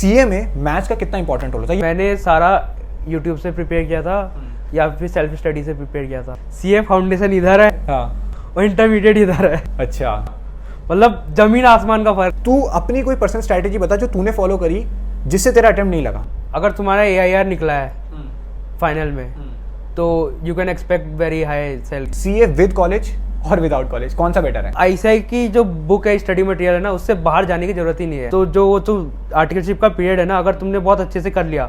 CA में maths का कितना इंपॉर्टेंट रोल होता है? मैंने सारा यूट्यूब से प्रिपेयर किया था या फिर सेल्फ स्टडी से प्रिपेयर किया था। सीए फाउंडेशन इधर है और इंटरमीडिएट इधर है। अच्छा, मतलब जमीन आसमान का फर्क। तू अपनी कोई पर्सनल स्ट्रैटेजी बता जो तूने फॉलो करी जिससे तेरा अटेम्प्ट नहीं लगा। अगर तुम्हारा AIR निकला है फाइनल में तो you can expect very high self. CA with college और विदाउट कॉलेज कौन सा बेटर है? ICI की जो बुक है, स्टडी मटेरियल है ना, उससे बाहर जाने की जरूरत ही नहीं है। तो जो आर्टिकलशिप का पीरियड है ना, अगर तुमने बहुत अच्छे से कर लिया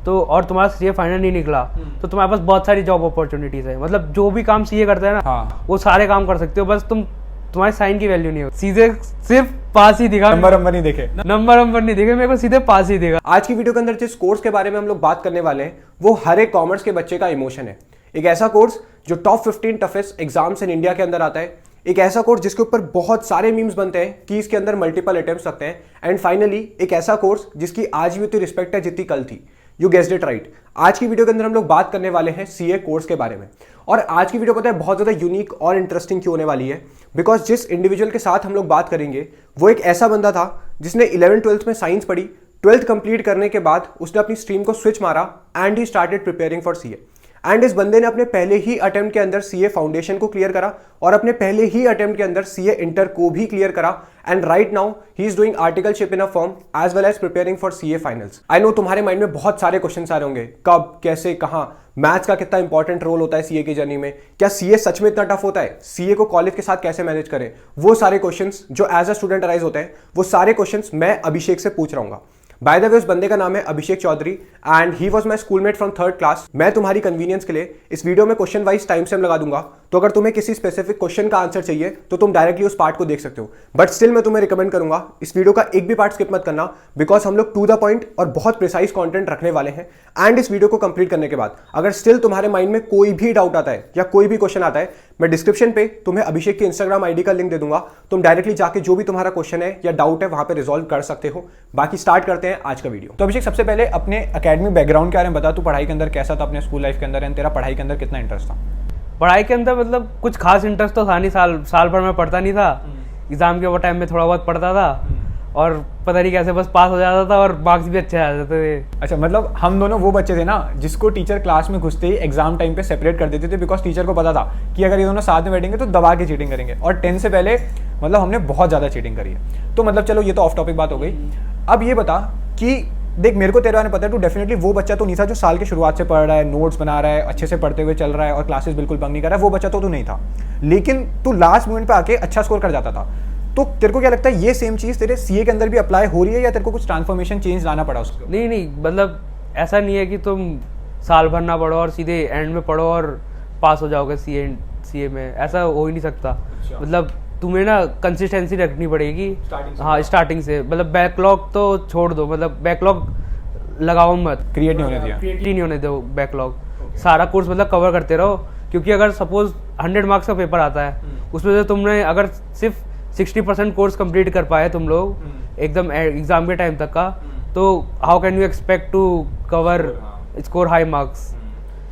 तो और तुम्हारा सीए फाइनल नहीं निकला तो तुम्हारे पास बहुत सारी जॉब अपॉर्चुनिटीज है। मतलब जो भी काम सीए करता है ना, वो सारे काम कर सकते हो, बस तुम्हारे साइन की वैल्यू नहीं हो। सीधे सिर्फ पास ही दिखा, नंबर नहीं देखे, नंबर नहीं देखे, मेरे को सीधे पास ही देगा। आज की वीडियो के अंदर जिस कोर्स के बारे में हम लोग बात करने वाले हैं वो हर एक कॉमर्स के बच्चे का इमोशन है। एक ऐसा कोर्स जो top 15 toughest exams in India के अंदर आता है। एक ऐसा कोर्स जिसके ऊपर बहुत सारे मीम्स बनते हैं कि इसके अंदर मल्टीपल अटेम्प्ट्स लगते हैं। एंड फाइनली एक ऐसा कोर्स जिसकी आज भी उतनी रिस्पेक्ट है जितनी कल थी। You guessed it right. आज की वीडियो के अंदर हम लोग बात करने वाले हैं सीए कोर्स के बारे में। और आज की वीडियो पता है बहुत ज़्यादा यूनिक और इंटरेस्टिंग क्यों होने वाली है? बिकॉज जिस इंडिविजुअल के साथ हम लोग बात करेंगे वो एक ऐसा बंदा था जिसने 11th-12th में साइंस पढ़ी। 12th कंप्लीट करने के बाद उसने अपनी स्ट्रीम को स्विच मारा and he started preparing for CA. And इस बंदे ने अपने पहले ही अटेम्प्ट के अंदर सीए फाउंडेशन को क्लियर करा और अपने पहले ही अटेम्प्ट के अंदर सीए इंटर को भी क्लियर करा। And right now he is doing articleship in a firm as well as preparing for CA finals. I know तुम्हारे माइंड में बहुत सारे क्वेश्चंस आ रहे होंगे, कब, कैसे, कहां, मैथ्स का कितना इंपॉर्टेंट रोल होता है सीए की जर्नी में, क्या सीए सच में इतना टफ होता है, सीए को कॉलेज के साथ कैसे मैनेज करें। वो सारे क्वेश्चंस जो एज अ स्टूडेंट अराइज होते हैं वो सारे क्वेश्चंस मैं अभिषेक से पूछ रहा हूँ। बाय द वे उस बंदे का नाम है Abhishek Chaudhary and he was my schoolmate from 3rd class. मैं तुम्हारी कन्वीनियंस के लिए इस वीडियो में क्वेश्चन वाइज टाइम फ्रेम लगा दूंगा, तो अगर तुम्हें किसी स्पेसिफिक क्वेश्चन का आंसर चाहिए तो तुम डायरेक्टली उस पार्ट को देख सकते हो। बट स्टिल मैं तुम्हें रिकमेंड करूंगा इस वीडियो का एक भी पार्ट स्किप मत करना, बिकॉज हम लोग टू द पॉइंट और बहुत प्रिसाइज कॉन्टेंट रखने वाले हैं। एंड इस वीडियो को कंप्लीट करने के बाद अगर स्टिल तुम्हारे माइंड में कोई भी डाउट आता है या कोई भी क्वेश्चन आता है, मैं डिस्क्रिप्शन पे तुम्हें अभिषेक की इंस्टाग्राम आईडी का लिंक दे दूंगा। तुम डायरेक्टली जाके जो भी तुम्हारा क्वेश्चन है या डाउट है वहां पे रिजॉल्व कर सकते हो। बाकी स्टार्ट करते हैं आज का वीडियो। तो अभिषेक सबसे पहले अपने एकेडमिक बैकग्राउंड के बारे में बता, तू पढ़ाई के अंदर कैसा था अपने स्कूल लाइफ के अंदर, एंड तेरा पढ़ाई के अंदर कितना इंटरेस्ट था? पढ़ाई के अंदर मतलब कुछ खास इंटरेस्ट तो था नहीं, साल भर में पढ़ता नहीं था। एग्जाम के वो टाइम में थोड़ा बहुत पढ़ता था और पता नहीं कैसे बस पास हो जाता था और मार्क्स भी अच्छे आ जाते थे। अच्छा, मतलब हम दोनों वो बच्चे थे ना जिसको टीचर क्लास में घुसते ही एग्जाम टाइम पे सेपरेट कर देते थे, बिकॉज टीचर को पता था कि अगर ये दोनों साथ में बैठेंगे तो दबा के चीटिंग करेंगे। और 10 से पहले मतलब हमने बहुत ज़्यादा चीटिंग करी है। तो मतलब चलो ये तो ऑफ टॉपिक बात हो गई। अब ये बता कि देख, मेरे को तेरे बारे में पता है, तू डेफिनेटली वो बच्चा तो नहीं था जो साल के शुरुआत से पढ़ रहा है, नोट्स बना रहा है, अच्छे से पढ़ते हुए चल रहा है और क्लासेस बिल्कुल बंक नहीं कर रहा है। वो बच्चा तो तू नहीं था, लेकिन तू लास्ट मोमेंट पे आके अच्छा स्कोर कर जाता था। तो तेरे को क्या लगता है ये सेम चीज़ तेरे सीए के अंदर भी अप्लाई हो रही है या तेरे को कुछ ट्रांसफॉर्मेशन चेंज लाना पड़ा उसको? नहीं, मतलब ऐसा नहीं है कि तुम साल भर ना पढ़ो और सीधे एंड में पढ़ो और पास हो जाओगे सीए में, ऐसा हो ही नहीं सकता। मतलब तुम्हें ना कंसिस्टेंसी रखनी पड़ेगी स्टार्टिंग से। मतलब बैकलॉग तो छोड़ दो, मतलब बैकलॉग लगाओ मत, क्रिएट नहीं होने दो बैकलॉग। सारा कोर्स मतलब कवर करते रहो, क्योंकि अगर सपोज 100 मार्क्स का पेपर आता है उसमें से तुमने अगर सिर्फ 60% कोर्स कंप्लीट कर पाए तुम लोग एकदम एग्जाम के टाइम तक का, तो how can you expect to cover score high marks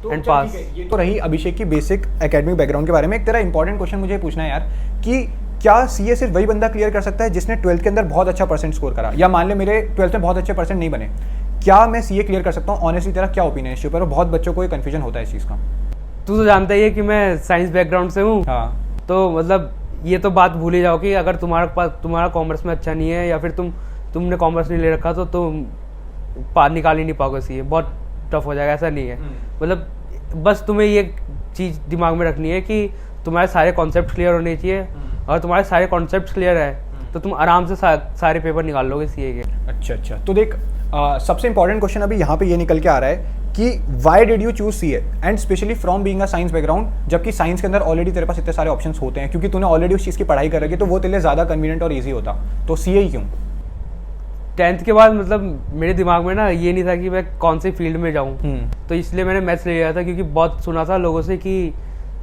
and pass. ये तो रही अभिषेक की बेसिक एकेडमिक बैकग्राउंड के बारे में। एक तेरा इंपॉर्टेंट क्वेश्चन मुझे पूछना है यार कि क्या सीए सिर्फ वही बंदा क्लियर कर सकता है जिसने 12th के अंदर बहुत अच्छा परसेंट स्कोर करा, या मान ले मेरे 12th में बहुत अच्छे परसेंट नहीं बने, क्या मैं सीए क्लियर कर सकता हूँ? ऑनेस्टली तेरा क्या ओपिनियन है इस ऊपर? बहुत बच्चों को कन्फ्यूजन होता है इस चीज़ का। तू तो जानता ही है कि मैं साइंस बैकग्राउंड से हूँ। तो मतलब ये तो बात भूल ही जाओ कि अगर तुम्हारा कॉमर्स में अच्छा नहीं है या फिर तुमने कॉमर्स नहीं ले रखा तो तुम निकाल ही नहीं पाओगे सीए, बहुत टफ हो जाएगा। ऐसा नहीं है, मतलब बस तुम्हें ये चीज़ दिमाग में रखनी है कि तुम्हारे सारे कॉन्सेप्ट क्लियर होने चाहिए। और तुम्हारे सारे कॉन्सेप्ट क्लियर है तो तुम आराम से सारे पेपर निकाल लोगे सीए के। अच्छा, तो देख सबसे इंपॉर्टेंट क्वेश्चन अभी यहाँ पे ये निकल के आ रहा है कि why did you choose CA and specially from being a science background, जबकि साइंस के अंदर ऑलरेडी तेरे पास इतने सारे ऑप्शंस होते हैं, क्योंकि तूने ऑलरेडी उस चीज़ की पढ़ाई कर रखी है, तो वो तेरे लिए ज़्यादा कन्वीनियंट और ईजी होता। तो सीए ही क्यों? 10th के बाद मतलब मेरे दिमाग में ना ये नहीं था कि मैं कौन से फील्ड में जाऊँ, तो इसलिए मैंने मैथ्स ले लिया था। क्योंकि बहुत सुना था लोगों से कि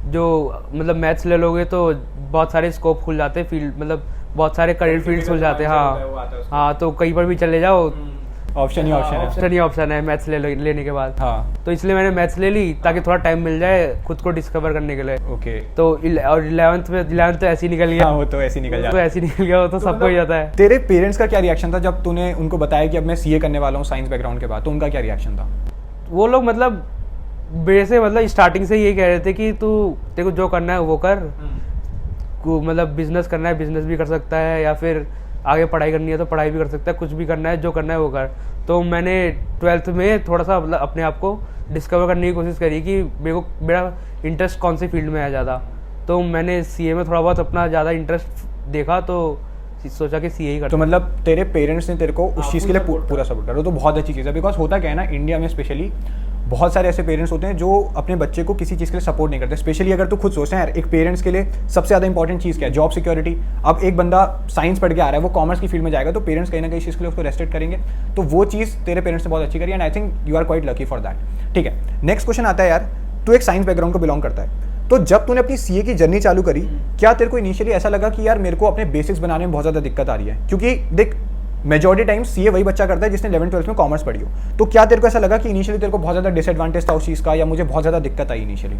जो मतलब मैथ्स ले लोगे तो बहुत सारे स्कोप खुल जाते हैं फील्ड, मतलब बहुत सारे करियर फील्ड्स खुल जाते हैं। हाँ, तो कहीं पर भी चले जाओ ऑप्शन ही ऑप्शन है। ऑप्शन ही ऑप्शन है मैथ्स लेने के बाद। हाँ तो इसलिए मैंने मैथ्स ले ली ताकि थोड़ा टाइम मिल जाए खुद को डिस्कवर करने के लिए। ओके। तो और 11th तो ऐसे ही निकल गया। हाँ वो तो ऐसे ही निकल तो जाता है। ऐसे ही निकल गया, वो तो सबको ही जाता है। तेरे पेरेंट्स का क्या रिएक्शन था जब तूने उनको बताया कि अब मैं सीए करने वाला हूँ साइंस बैकग्राउंड के बाद, तो उनका क्या रिएक्शन था? वो लोग मतलब वैसे मतलब स्टार्टिंग से यही कह रहे थे कि तू तेरे को जो करना है वो कर, को मतलब बिजनेस करना है बिजनेस भी कर सकता है, या फिर आगे पढ़ाई करनी है तो पढ़ाई भी कर सकता है, कुछ भी करना है जो करना है वो कर। तो मैंने 12th में थोड़ा सा मतलब अपने आप को डिस्कवर करने की कोशिश करी कि मेरा इंटरेस्ट कौन सी फील्ड में है ज़्यादा। तो मैंने सीए में थोड़ा बहुत अपना ज़्यादा इंटरेस्ट देखा, तो सोचा कि सीए ही कर। तो मतलब तेरे पेरेंट्स ने तेरे को उस चीज़ के लिए पूरा सपोर्ट करा, तो बहुत अच्छी चीज़ है। बिकॉज होता क्या है ना, इंडिया में स्पेशली बहुत सारे ऐसे पेरेंट्स होते हैं जो अपने बच्चे को किसी चीज़ के लिए सपोर्ट नहीं करते। स्पेशली अगर तू खुद सोचते हैं यार, एक पेरेंट्स के लिए सबसे ज़्यादा इंपॉर्टेंट चीज़ क्या है? Job security. अब एक बंदा साइंस पढ़ के आ रहा है, वो कॉमर्स की फील्ड में जाएगा, तो पेरेंट्स कहीं ना कहीं चीज़ के लिए उसको रेस्ट्रिक्ट करेंगे। तो वो चीज़ तेरे पेरेंट्स ने बहुत अच्छी करी, and I think you are quite lucky for that. ठीक है, नेक्स्ट क्वेश्चन आता है यार, तू एक साइंस बैकग्राउंड को बिलोंग करता है, तो जब तूने अपनी सीए की जर्नी चालू करी, क्या तेरे को इनिशियली ऐसा लगा कि यार मेरे को अपने बेसिक्स बनाने में बहुत ज़्यादा दिक्कत आ रही है? क्योंकि देख, मेजॉरिटी टाइम सीए वही बच्चा करता है जिसने 11th-12th में कॉमर्स पढ़ी हो। तो क्या तेरे को ऐसा लगा कि इनिशियली तेरे को बहुत ज़्यादा डिसएडवांटेज था उस चीज़ का, या मुझे बहुत ज़्यादा दिक्कत आई इनिशियली?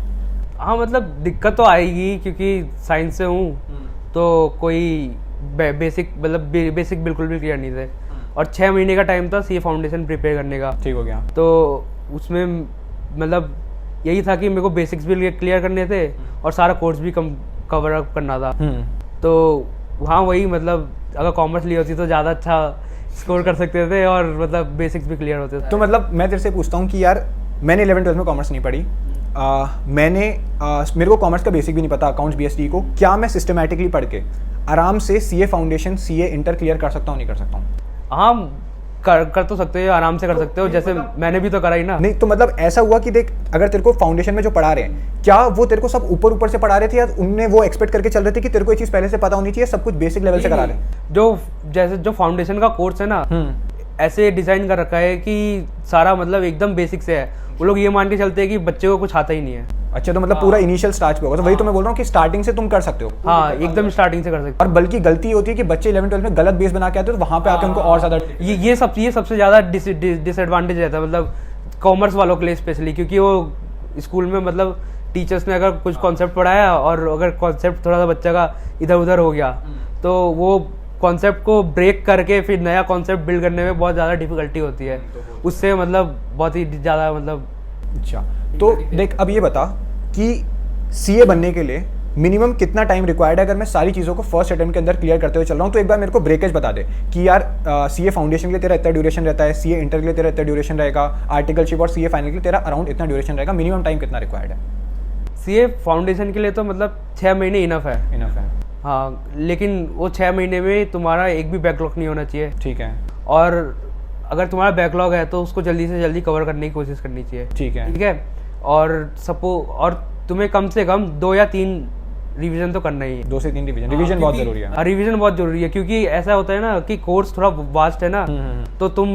हाँ मतलब दिक्कत तो आएगी क्योंकि साइंस से हूँ, तो कोई बेसिक मतलब बेसिक बिल्कुल भी क्लियर नहीं थे। और 6 महीने का टाइम था सीए फाउंडेशन प्रिपेयर करने का। ठीक हो गया। तो उसमें मतलब यही था कि मेरे को बेसिक्स भी क्लियर करने थे और सारा कोर्स भी कवर अप करना था। तो वहाँ वही मतलब अगर कॉमर्स ली होती तो ज़्यादा अच्छा स्कोर कर सकते थे और मतलब बेसिक्स भी क्लियर होते थे। तो मतलब मैं तेरे से पूछता हूँ कि यार मैंने 11th-12th में कॉमर्स नहीं पढ़ी, मेरे को कॉमर्स का बेसिक भी नहीं पता, अकाउंट्स बीएसटी को, क्या मैं सिस्टमैटिकली पढ़ के आराम से CA foundation CA inter clear कर सकता हूँ, नहीं कर सकता हूँ? हाँ कर तो सकते हो, आराम से कर सकते हो, जैसे मैंने भी तो करा ही ना। नहीं तो मतलब ऐसा हुआ कि देख, अगर तेरे को फाउंडेशन में जो पढ़ा रहे हैं, क्या वो तेरे को सब ऊपर ऊपर से पढ़ा रहे थे, या उनने वो एक्सपेक्ट करके चल रहे थे कि तेरे को ये चीज़ पहले से पता होनी चाहिए, सब कुछ बेसिक लेवल से करा रहे हैं? जो फाउंडेशन का कोर्स है ना, ऐसे डिजाइन कर रखा है कि सारा मतलब एकदम बेसिक से है। वो लोग ये मान के चलते हैं कि बच्चे को कुछ आता ही नहीं है। अच्छा, तो मतलब पूरा इनिशियल स्टार्ट पे होगा। तो वही तो मैं बोल रहा हूँ कि स्टार्टिंग से तुम कर सकते हो। हाँ एकदम स्टार्टिंग से कर सकते और बल्कि गलती होती है कि बच्चे 11th-12th में गलत बेस बना के आते हैं, तो वहाँ पे आके उनको और ज़्यादा हो। ये सबसे ज़्यादा डिसएडवांटेज रहता है मतलब कॉमर्स वालों के लिए स्पेशली, क्योंकि वो स्कूल में मतलब टीचर्स ने अगर कुछ कॉन्सेप्ट पढ़ाया और अगर कॉन्सेप्ट थोड़ा सा बच्चा का इधर उधर हो गया, तो वो कॉन्सेप्ट को ब्रेक करके फिर नया कॉन्सेप्ट बिल्ड करने में बहुत ज़्यादा डिफिकल्टी होती है। उससे मतलब बहुत ही ज़्यादा मतलब। अच्छा, तो देख अब ये बता कि सीए बनने के लिए मिनिमम कितना टाइम रिक्वायर्ड है? अगर मैं सारी चीज़ों को फर्स्ट अटेम्प्ट के अंदर क्लियर करते हुए चल रहा हूँ, तो एक बार मेरे को ब्रेकेज बता दे कि यार सीए फाउंडेशन के लिए तेरा इतना ड्यूरेशन रहता है, सीए इंटर के लिए तेरा इतना ड्यूरेशन रहेगा, आर्टिकलशिप और सीए फाइनल के लिए तेरा अराउंड इतना ड्यूरेशन रहेगा। मिनिमम टाइम कितना रिक्वायर्ड है? सीए फाउंडेशन के लिए तो मतलब 6 महीने इनफ है। हाँ, लेकिन वो 6 महीने में तुम्हारा एक भी बैकलॉग नहीं होना चाहिए। ठीक है। और अगर तुम्हारा बैकलॉग है तो उसको जल्दी से जल्दी कवर करने की कोशिश करनी चाहिए। ठीक है। और तुम्हें कम से कम 2 या 3 रिवीजन तो करना ही है। 2 से 3 रिवीजन बहुत जरूरी है। रिवीजन बहुत जरूरी है, क्योंकि ऐसा होता है ना कि कोर्स थोड़ा वास्ट है ना, तो तुम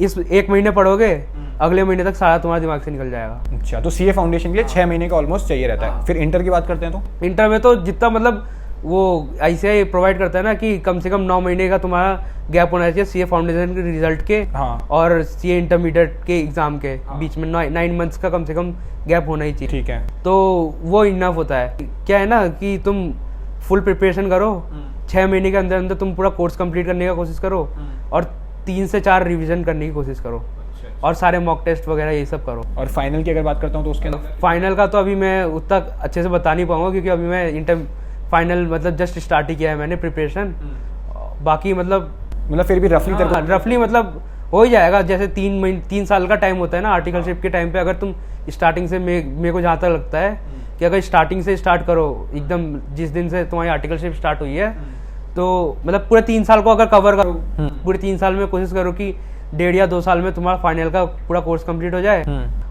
इस 1 महीने पढ़ोगे, अगले महीने तक सारा तुम्हारे दिमाग से निकल जाएगा। अच्छा, तो सीए फाउंडेशन के लिए 6 महीने का ऑलमोस्ट चाहिए रहता है। फिर इंटर की बात करते हैं तो इंटर में तो जितना मतलब वो आईसीआई प्रोवाइड करता है ना कि कम से कम 9 महीने का तुम्हारा गैप होना चाहिए सीए फाउंडेशन के रिजल्ट के और सीए इंटरमीडिएट के एग्जाम के बीच में 9 मंथ्स का कम से कम गैप होना ही चाहिए। ठीक है। तो वो इनफ होता है। क्या है ना कि तुम फुल प्रिपरेशन करो, 6 महीने के अंदर अंदर तुम पूरा कोर्स कंप्लीट करने का कोशिश करो और 3 से 4 रिवीजन करने की कोशिश करो और सारे मॉक टेस्ट वगैरह ये सब करो। और फाइनल की अगर बात करता हूँ तो उसके अंदर फाइनल का तो अभी मैं उतना अच्छे से बता नहीं पाऊंगा, क्योंकि अभी मैं फाइनल मतलब जस्ट स्टार्ट ही किया है मैंने प्रिपरेशन। बाकी मतलब फिर भी रफली मतलब हो ही जाएगा। जैसे 3 साल का टाइम होता है ना आर्टिकलशिप के टाइम पे, अगर तुम स्टार्टिंग से मेरे को जहाँ तक लगता है कि अगर स्टार्टिंग से स्टार्ट करो एकदम जिस दिन से तुम्हारी आर्टिकलशिप स्टार्ट हुई है, तो मतलब पूरे 3 साल को अगर कवर करो, पूरे 3 साल में कोशिश करो कि 1.5 या 2 साल में तुम्हारा फाइनल का पूरा कोर्स कंप्लीट हो जाए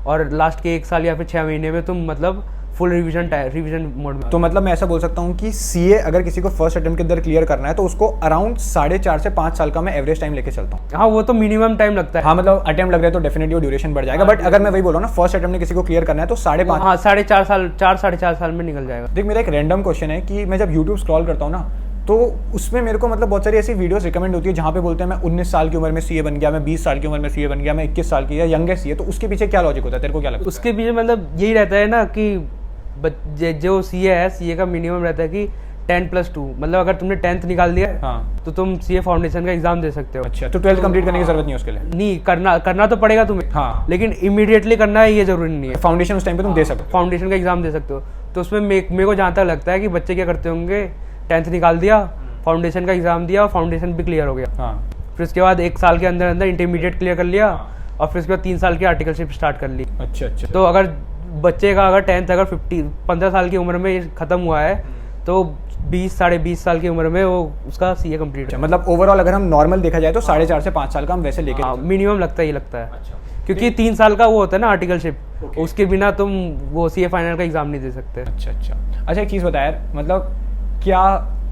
और लास्ट के 1 साल या फिर 6 महीने में तुम मतलब फुल रिवीजन मोड में। तो मतलब मैं ऐसा बोल सकता हूँ कि सीए अगर किसी को फर्स्ट अटेम्प्ट के अंदर क्लियर करना है तो उसको अराउंड 4.5 से 5 साल का मैं एवरेज टाइम लेके चलता हूँ। हाँ, वो तो मिनिमम टाइम लगता है। हाँ, मतलब अटेम्प्ट लग रहा है तो डेफिनेटली ड्यूरेशन बढ़ जाएगा। बट अगर मैं वही बोल रहा हूँ ना, फर्स्ट अटेम्प्ट में किसी को क्लियर करना है तो 5.5। हाँ, 4.5 साल 4 साढ़े 4 साल में निकल जाएगा। देख, मेरा एक रैंडम क्वेश्चन है कि मैं जब यूट्यूब स्क्रॉल करता हूँ ना, तो उसमें मेरे को मतलब बहुत सारी ऐसी वीडियोस रिकमेंड होती है जहाँ पे बोलते हैं मैं 19 साल की उम्र में सीए बन गया, मैं 20 साल की उम्र में सीए बन गया, मैं 21 साल की या यंगेस्ट सीए। तो उसके पीछे क्या लॉजिक होता है, तेरे को क्या लगता है? उसके पीछे मतलब यही रहता है ना कि जो सीए है, सीए का मिनिमम रहता है कि 10+2, मतलब अगर तुमने 10th निकाल दिया है हाँ। तो तुम सीए फाउंडेशन का एग्जाम दे सकते हो। अच्छा, तो 12th कंप्लीट करने की जरूरत नहीं है उसके लिए? नहीं, करना तो पड़ेगा तुम्हें, हाँ। लेकिन इमीडिएटली करना है ये जरूरी नहीं है। फाउंडेशन उस टाइम पे तुम दे सकते हो? फाउंडेशन का एग्जाम दे सकते हो। तो उसमें मेरे को जहाँ तक लगता है कि बच्चे क्या करते होंगे, 10th निकाल दिया, फाउंडेशन का एग्जाम दिया और फाउंडेशन भी क्लियर हो गया, हाँ। फिर उसके बाद 1 साल के अंदर अंदर इंटरमीडिएट क्लियर कर लिया और फिर उसके बाद 3 साल की आर्टिकलशिप स्टार्ट कर ली। अच्छा अच्छा। तो अगर बच्चे का अगर 10th अगर 15 साल की उम्र में ख़त्म हुआ है तो साढ़े 20 साल की उम्र में वो उसका सीए कंप्लीट है। मतलब ओवरऑल अगर हम नॉर्मल देखा जाए तो 4.5 से 5 साल का हम वैसे लेके मिनिमम लगता है, ये लगता है। क्योंकि 3 साल का वो होता है ना आर्टिकलशिप, उसके बिना तुम वो सीए फाइनल का एग्जाम नहीं दे सकते। अच्छा एक चीज़ बता यार, मतलब क्या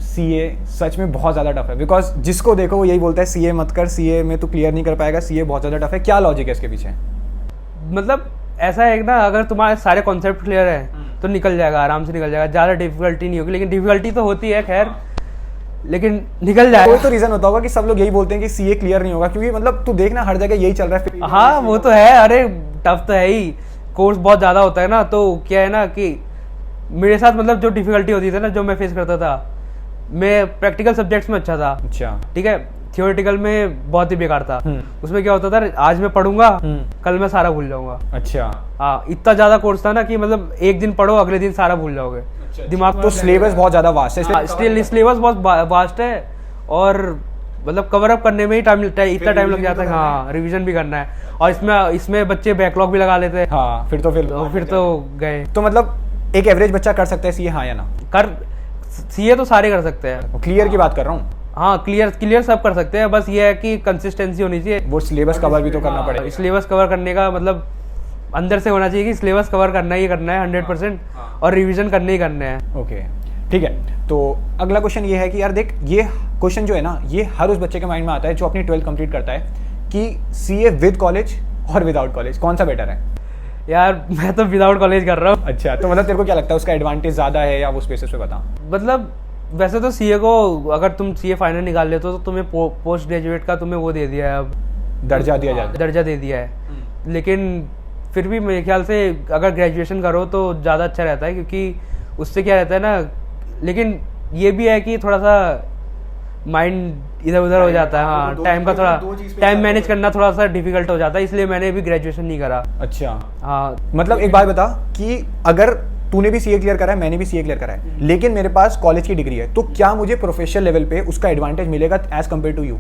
सीए सच में बहुत ज़्यादा टफ है? बिकॉज जिसको देखो वो यही बोलता है सीए मत कर, सीए में तू क्लियर नहीं कर पाएगा, सीए बहुत ज़्यादा टफ है। क्या लॉजिक है इसके पीछे? मतलब ऐसा है ना, अगर तुम्हारे सारे कॉन्सेप्ट क्लियर है तो निकल जाएगा, आराम से निकल जाएगा, ज़्यादा डिफिकल्टी नहीं होगी। लेकिन डिफिकल्टी तो होती है खैर, लेकिन निकल जाएगा। कोई तो रीज़न होता होगा कि सब लोग यही बोलते हैं कि सीए क्लियर नहीं होगा, क्योंकि मतलब तू देखना हर जगह यही चल रहा है। हाँ वो तो है, अरे टफ तो है ही, कोर्स बहुत ज़्यादा होता है ना। तो क्या है ना कि मेरे साथ मतलब जो डिफिकल्टी होती थी ना, जो मैं फेस करता था, मैं प्रैक्टिकल सब्जेक्ट्स में अच्छा था, अच्छा ठीक है, थियोरेटिकल में बहुत ही बेकार था। उसमें क्या होता था, आज मैं पढ़ूंगा कल मैं सारा भूल जाऊंगा। अच्छा हाँ, इतना ज्यादा कोर्स था ना कि मतलब एक दिन पढ़ो अगले दिन सारा भूल जाओगे। दिमाग तो सिलेबस बहुत ज़्यादा वास्ट है, स्टिल सिलेबस बहुत वास्ट है और मतलब कवर अप करने में ही इतना टाइम लग जाता है। हाँ, रिवीजन भी करना है और इसमें बच्चे बैकलॉग भी लगा लेते हैं। हाँ फिर तो गए। तो मतलब एक एवरेज बच्चा कर सकता है सीए, हाँ या ना? सीए तो सारे कर सकते हैं। क्लियर की बात कर रहा हूँ। हाँ, क्लियर सब कर सकते हैं, बस ये है कि कंसिस्टेंसी होनी चाहिए। वो सिलेबस कवर भी तो करना पड़ेगा। सिलेबस कवर करने का मतलब अंदर से होना चाहिए कि सिलेबस कवर करना ही करना है 100% और रिवीजन करने ही करने हैं। ओके ठीक है। तो अगला क्वेश्चन ये है कि यार देख, ये क्वेश्चन जो है ना, ये हर उस बच्चे के माइंड में आता है जो अपनी 12th कंप्लीट करता है कि सीए विद कॉलेज और विदाउट कॉलेज कौन सा बेटर है? यार मैं तो विदाउट कॉलेज कर रहा हूँ। अच्छा, तो मतलब तेरे को क्या लगता है उसका एडवांटेज ज़्यादा है या उस बेसिस पे बता? मतलब वैसे तो सीए को अगर तुम सीए फाइनल निकाल लेते हो तो तुम्हें पोस्ट ग्रेजुएट का तुम्हें वो दे दिया है, अब दर्जा दिया जाता है। दर्जा दे दिया है। लेकिन फिर भी मेरे ख्याल से अगर ग्रेजुएशन करो तो ज़्यादा अच्छा रहता है, क्योंकि उससे क्या रहता है ना, लेकिन ये भी है कि थोड़ा सा माइंड इधर उधर हो जाता है। हाँ, टाइम का थोड़ा टाइम मैनेज करना थोड़ा सा डिफिकल्ट हो जाता है, इसलिए मैंने भी ग्रेजुएशन नहीं करा। अच्छा हाँ, मतलब एक बात बता कि अगर तूने भी सीए क्लियर करा है, मैंने भी सीए क्लियर करा है, लेकिन मेरे पास कॉलेज की डिग्री है, तो क्या मुझे प्रोफेशनल लेवल पे उसका एडवांटेज मिलेगा एज कम्पेयर टू यू?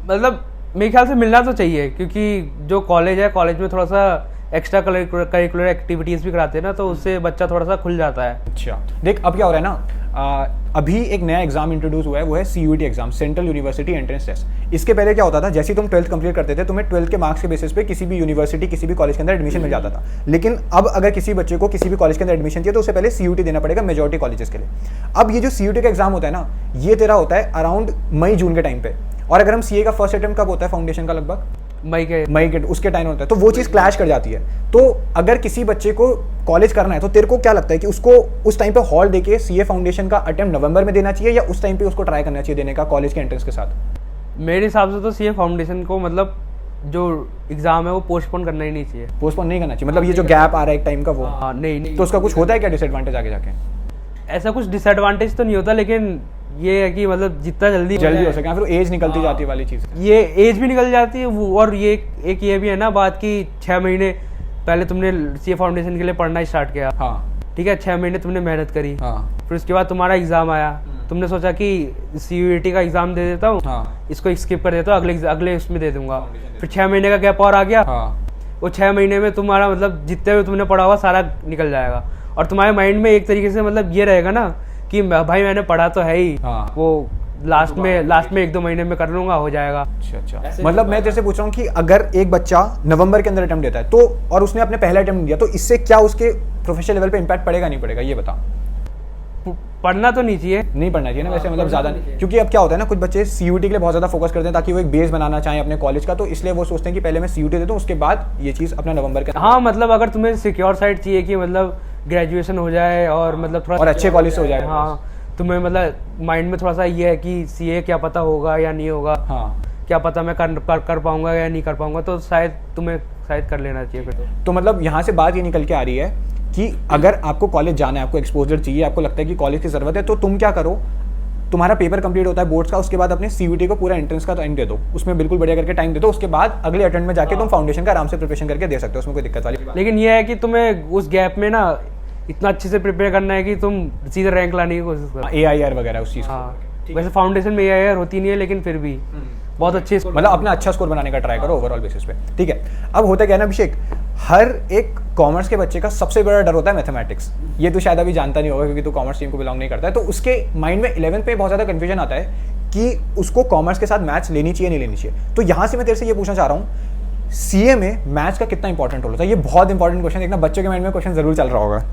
मतलब मेरे ख्याल से मिलना तो चाहिए, क्योंकि जो कॉलेज है, कॉलेज में थोड़ा सा एक्स्ट्रा करिकुलर एक्टिविटीज़ भी कराते हैं ना, तो उससे बच्चा थोड़ा सा खुल जाता है। अच्छा देख, अब क्या हो रहा है ना, अभी एक नया एग्जाम इंट्रोड्यूस हुआ है, वो है CUET exam, central university entrance test. इसके पहले क्या होता था, जैसे तुम 12th कंप्लीट करते थे, तुम्हें 12th के मार्क्स के बेसिस पे किसी भी यूनिवर्सिटी, किसी भी कॉलेज के अंदर एडमिशन मिल जाता था। लेकिन अब अगर किसी बच्चे को किसी भी कॉलेज के अंदर एडमिशन चाहिए तो उसे पहले CUET देना पड़ेगा मेजॉरिटी कॉलेजेस के लिए। अब ये जो CUET का एग्जाम होता है ना, ये तेरा होता है अराउंड मई जून के टाइम पे। और अगर हम सीए का फर्स्ट अटेम्प्ट कब होता है फाउंडेशन का? लगभग मई के उसके टाइम होता है। तो वो चीज़ क्लैश कर जाती है। तो अगर किसी बच्चे को कॉलेज करना है तो तेरे को क्या लगता है कि उसको उस टाइम पे हॉल देके सीए फाउंडेशन का अटेम्प्ट नवंबर में देना चाहिए, या उस टाइम पे उसको ट्राई करना चाहिए देने का कॉलेज के एंट्रेंस के साथ? मेरे हिसाब से तो सीए फाउंडेशन को मतलब जो एग्जाम है वो पोस्टपोन करना ही नहीं चाहिए। पोस्टपोन नहीं करना चाहिए, मतलब ये जो गैप आ रहा है एक टाइम का वो? हाँ, नहीं। तो उसका कुछ होता है क्या डिसएडवांटेज आगे जाके? ऐसा कुछ डिसएडवांटेज तो नहीं होता, लेकिन ये है कि मतलब जितना जल्दी हो सके, फिर एज निकलती जाती है वाली चीज़। ये एज भी निकल जाती है वो, और ये एक ये भी है ना बात कि 6 महीने पहले तुमने सीए फाउंडेशन के लिए पढ़ना स्टार्ट किया। हाँ ठीक है, 6 महीने तुमने मेहनत करी। हाँ। फिर उसके बाद तुम्हारा एग्जाम आया, तुमने सोचा कि CUET का एग्जाम दे देता हूँ। हाँ। इसको स्किप कर देता हूँ, अगले उसमें दे दूंगा। फिर 6 महीने का गैप और आ गया। हाँ। वो 6 महीने में तुम्हारा मतलब जितने भी तुमने पढ़ा हुआ सारा निकल जाएगा, और तुम्हारे माइंड में एक तरीके से मतलब ये रहेगा ना कि भाई मैंने पढ़ा तो है ही। हाँ। वो लास्ट में 1-2 महीने में कर लूंगा, हो जाएगा। अच्छा, मतलब मैं तेरे से पूछ रहा हूँ कि अगर एक बच्चा नवंबर के अंदर अटेम्प्ट देता है तो, और उसने अपने पहला अटेम्प्ट दिया, तो इससे क्या उसके प्रोफेशनल लेवल पे इम्पैक्ट पड़ेगा नहीं पड़ेगा, ये बता? पढ़ना तो नहीं चाहिए, नहीं पढ़ना चाहिए ना वैसे, मतलब ज़्यादा नहीं, क्योंकि अब क्या होता है ना, कुछ बच्चे CUET के लिए बहुत ज़्यादा फोकस करते हैं ताकि वो एक बेस बनाना चाहें अपने कॉलेज का, तो इसलिए वो सोचते हैं कि पहले मैं CUET दे दूँ, उसके बाद ये चीज़ अपना नवंबर के। हाँ, मतलब अगर तुम्हें सिक्योर साइड चाहिए कि मतलब ग्रेजुएशन हो जाए और मतलब थोड़ा और अच्छे कॉलेज से हो जाए। हाँ, तुम्हें मतलब माइंड में थोड़ा सा ये है कि सीए क्या पता होगा या नहीं होगा, हाँ, क्या पता मैं कर पाऊंगा या नहीं कर पाऊंगा, तो शायद तुम्हें कर लेना चाहिए फिर। तो मतलब यहाँ से बात ये निकल के आ रही है कि अगर आपको कॉलेज जाना है, आपको एक्सपोजर चाहिए, आपको लगता है कि कॉलेज की ज़रूरत है, तो तुम क्या करो, तुम्हारा पेपर कंप्लीट होता है बोर्ड्स का, उसके बाद अपने सीयूटी को पूरा एंट्रेंस का टाइम दे दो, उसमें बिल्कुल बढ़िया करके टाइम दे दो, उसके बाद अगले अटेम्प्ट में जाके तुम फाउंडेशन का आराम से प्रिपरेशन करके दे सकते हो, उसमें कोई दिक्कत वाली बात। लेकिन ये है कि तुम्हें उस गैप में ना इतना अच्छे से प्रिपेयर करना है कि तुम सीधे रैंक लाने की कोशिश करो। AIR वगैरह उस चीज़, हाँ, वैसे फाउंडेशन में AIR होती नहीं है, लेकिन फिर भी बहुत अच्छे मतलब अपना अच्छा स्कोर बनाने का ट्राई करो ओवरऑल बेसिस पे, ठीक है। अब होता क्या है ना अभिषेक, हर एक कॉमर्स के बच्चे का सबसे बड़ा डर होता है मैथमेटिक्स। ये तो शायद अभी जानता नहीं होगा क्योंकि तू कॉमर्स टीम को बिलोंग नहीं करता है, तो उसके माइंड में 11th पे बहुत ज़्यादा कन्फ्यूजन आता है कि उसको कॉमर्स के साथ मैथ्स लेनी चाहिए नहीं लेनी चाहिए। तो यहाँ से मैं तेरे से ये पूछना चाह रहा हूँ, सीए में मैथ्स का कितना इंपॉर्टेंट रोल होता है? ये बहुत इंपॉर्टेंट क्वेश्चन, देखना बच्चों के माइंड में क्वेश्चन जरूर चल रहा होगा।